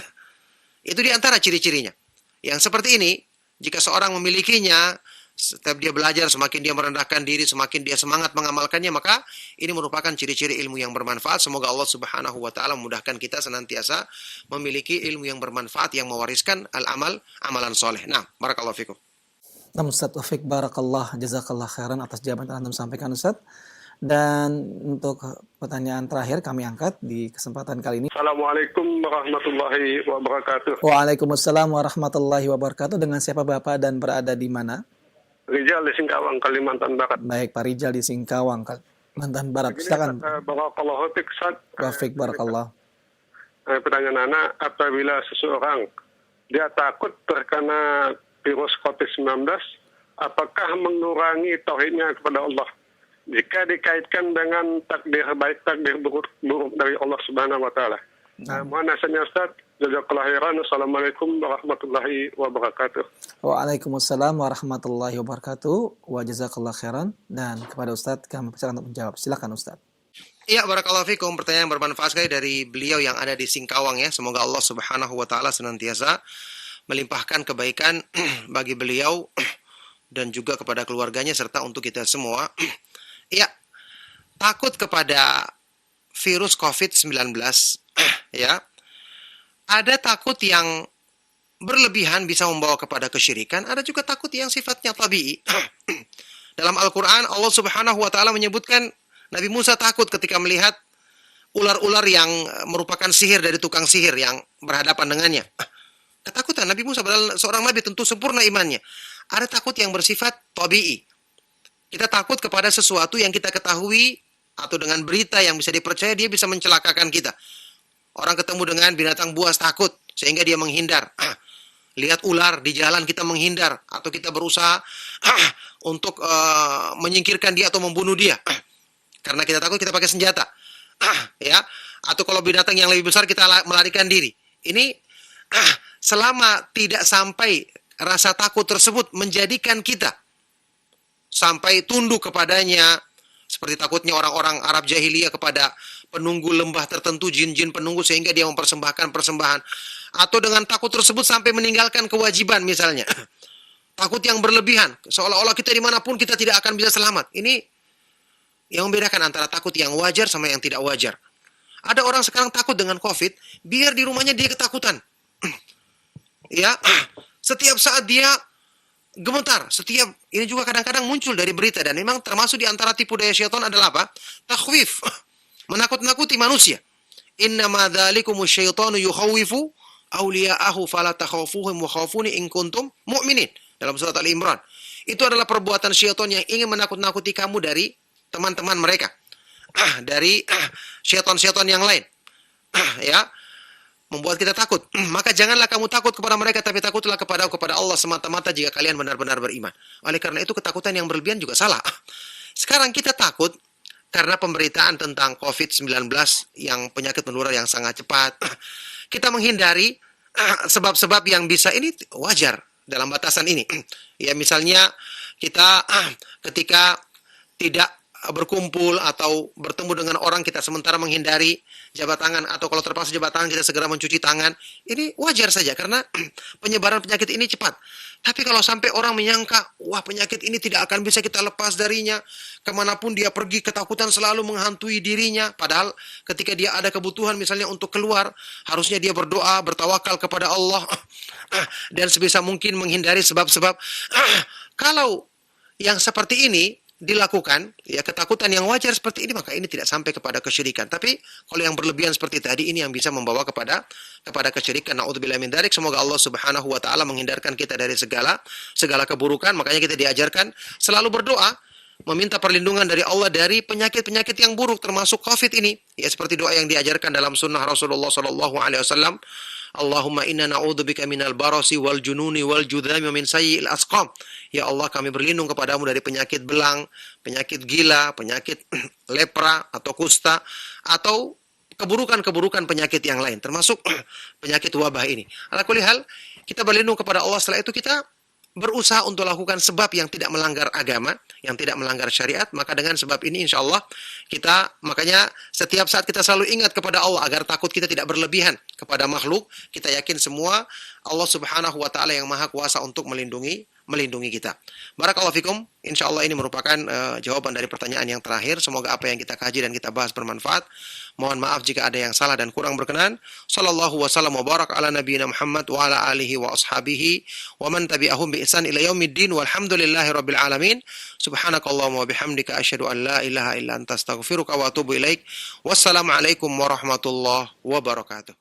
Itu di antara ciri-cirinya. Yang seperti ini, jika seorang memilikinya, setiap dia belajar, semakin dia merendahkan diri, semakin dia semangat mengamalkannya, maka ini merupakan ciri-ciri ilmu yang bermanfaat. Semoga Allah Subhanahu wa taala memudahkan kita senantiasa memiliki ilmu yang bermanfaat yang mewariskan al-amal, amalan soleh. Nah, barakallahu fikum. Nah, Ustaz Taufik, barakallah, jazakallah khairan atas jawaban yang Anda sampaikan, Ustaz. Dan untuk pertanyaan terakhir kami angkat di kesempatan kali ini. Assalamualaikum warahmatullahi wabarakatuh. Waalaikumsalam warahmatullahi wabarakatuh. Dengan siapa Bapak dan berada di mana? Rijal di Singkawang, Kalimantan Barat. Baik, Pak Rijal di Singkawang, Kalimantan Barat. Silakan. Barakallahu fiik, Ustaz. Taufik, barakallah. Pertanyaan anak, apabila seseorang dia takut terkena virus COVID-19, apakah mengurangi tauhidnya kepada Allah jika dikaitkan dengan takdir baik, takdir buruk dari Allah Subhanahu wa taala? Mohon nasihatnya Ustaz. Jazakallahu khairan. Assalamualaikum warahmatullahi wabarakatuh. Waalaikumsalam warahmatullahi wabarakatuh. Wa jazakallahu khairan. Dan kepada Ustaz kami persilakan untuk menjawab. Silakan Ustaz. Iya, barakallahu fikum. Pertanyaan yang bermanfaat sekali dari beliau yang ada di Singkawang ya. Semoga Allah Subhanahu wa taala senantiasa melimpahkan kebaikan bagi beliau dan juga kepada keluarganya serta untuk kita semua. Ya, takut kepada virus COVID-19 ya. Ada takut yang berlebihan bisa membawa kepada kesyirikan, ada juga takut yang sifatnya tabii. Dalam Al-Qur'an Allah Subhanahu wa taala menyebutkan Nabi Musa takut ketika melihat ular-ular yang merupakan sihir dari tukang sihir yang berhadapan dengannya. Ketakutan Nabi Musa, padahal seorang nabi tentu sempurna imannya. Ada takut yang bersifat tabii. Kita takut kepada sesuatu yang kita ketahui atau dengan berita yang bisa dipercaya, dia bisa mencelakakan kita. Orang ketemu dengan binatang buas takut, sehingga dia menghindar. Lihat ular di jalan kita menghindar, atau kita berusaha untuk menyingkirkan dia atau membunuh dia. Karena kita takut, kita pakai senjata. Ya, atau kalau binatang yang lebih besar kita melarikan diri. Ini selama tidak sampai rasa takut tersebut menjadikan kita sampai tunduk kepadanya, seperti takutnya orang-orang Arab jahiliyah kepada penunggu lembah tertentu, jin-jin penunggu, sehingga dia mempersembahkan persembahan. Atau dengan takut tersebut sampai meninggalkan kewajiban misalnya. Takut yang berlebihan, seolah-olah kita dimanapun kita tidak akan bisa selamat. Ini yang membedakan antara takut yang wajar sama yang tidak wajar. Ada orang sekarang takut dengan COVID, biar di rumahnya dia ketakutan. Ya, setiap saat dia gemetar. Ini juga kadang-kadang muncul dari berita, dan memang termasuk di antara tipu daya syaitan adalah apa? Takhwif, menakut-nakuti manusia. Innama dzalikumus syaitanu yukhawifu awliya'ahu fala takhafuhum wa khafuni in kuntum mu'minin. Dalam surat Al-Imran. Itu adalah perbuatan syaitan yang ingin menakut-nakuti kamu dari teman-teman mereka. Dari syaitan-syaitan yang lain. Ya, membuat kita takut. Maka janganlah kamu takut kepada mereka, tapi takutlah kepada Allah semata-mata jika kalian benar-benar beriman. Oleh karena itu ketakutan yang berlebihan juga salah. Sekarang kita takut karena pemberitaan tentang COVID-19 yang penyakit menular yang sangat cepat. Kita menghindari sebab-sebab yang bisa, ini wajar dalam batasan ini. Ya, misalnya kita ketika tidak berkumpul atau bertemu dengan orang, kita sementara menghindari jabat tangan, atau kalau terpaksa jabat tangan kita segera mencuci tangan. Ini wajar saja karena penyebaran penyakit ini cepat. Tapi kalau sampai orang menyangka, wah penyakit ini tidak akan bisa kita lepas darinya, kemanapun dia pergi ketakutan selalu menghantui dirinya, padahal ketika dia ada kebutuhan misalnya untuk keluar, harusnya dia berdoa, bertawakal kepada Allah, dan sebisa mungkin menghindari sebab-sebab. Kalau yang seperti ini dilakukan, ya ketakutan yang wajar seperti ini, maka ini tidak sampai kepada kesyirikan. Tapi kalau yang berlebihan seperti tadi, ini yang bisa membawa kepada kesyirikan. Na'udzubillah min dzalik. Semoga Allah Subhanahu wa taala menghindarkan kita dari segala keburukan. Makanya kita diajarkan selalu berdoa, meminta perlindungan dari Allah dari penyakit-penyakit yang buruk, termasuk COVID ini. Ya, seperti doa yang diajarkan dalam sunnah Rasulullah sallallahu alaihi wasallam. Allahumma inna na'udzubika minal barasi wal jununi wal judhami min sayyi'il asqam. Ya Allah, kami berlindung kepadamu dari penyakit belang, penyakit gila, penyakit lepra atau kusta, atau keburukan-keburukan penyakit yang lain, termasuk penyakit wabah ini. Ala kulli hal, kita berlindung kepada Allah. Setelah itu kita berusaha untuk lakukan sebab yang tidak melanggar agama, yang tidak melanggar syariat. Maka dengan sebab ini insya Allah kita, makanya setiap saat kita selalu ingat kepada Allah agar takut kita tidak berlebihan kepada makhluk. Kita yakin semua Allah Subhanahu wa taala yang maha kuasa untuk melindungi kita. Barakallahu fikum. Insya Allah ini merupakan jawaban dari pertanyaan yang terakhir. Semoga apa yang kita kaji dan kita bahas bermanfaat. Mohon maaf jika ada yang salah dan kurang berkenan. Sallallahu wasallam wa barak ala nabiyina Muhammad wa ala alihi wa ashabihi wa man tabi'ahum bi ihsan ila yaumiddin walhamdulillahi rabbil alamin. Subhanakallahumma wa bihamdika asyhadu an la ilaha illa anta astaghfiruka wa atubu ilaik. Wassalamu alaikum warahmatullahi wabarakatuh.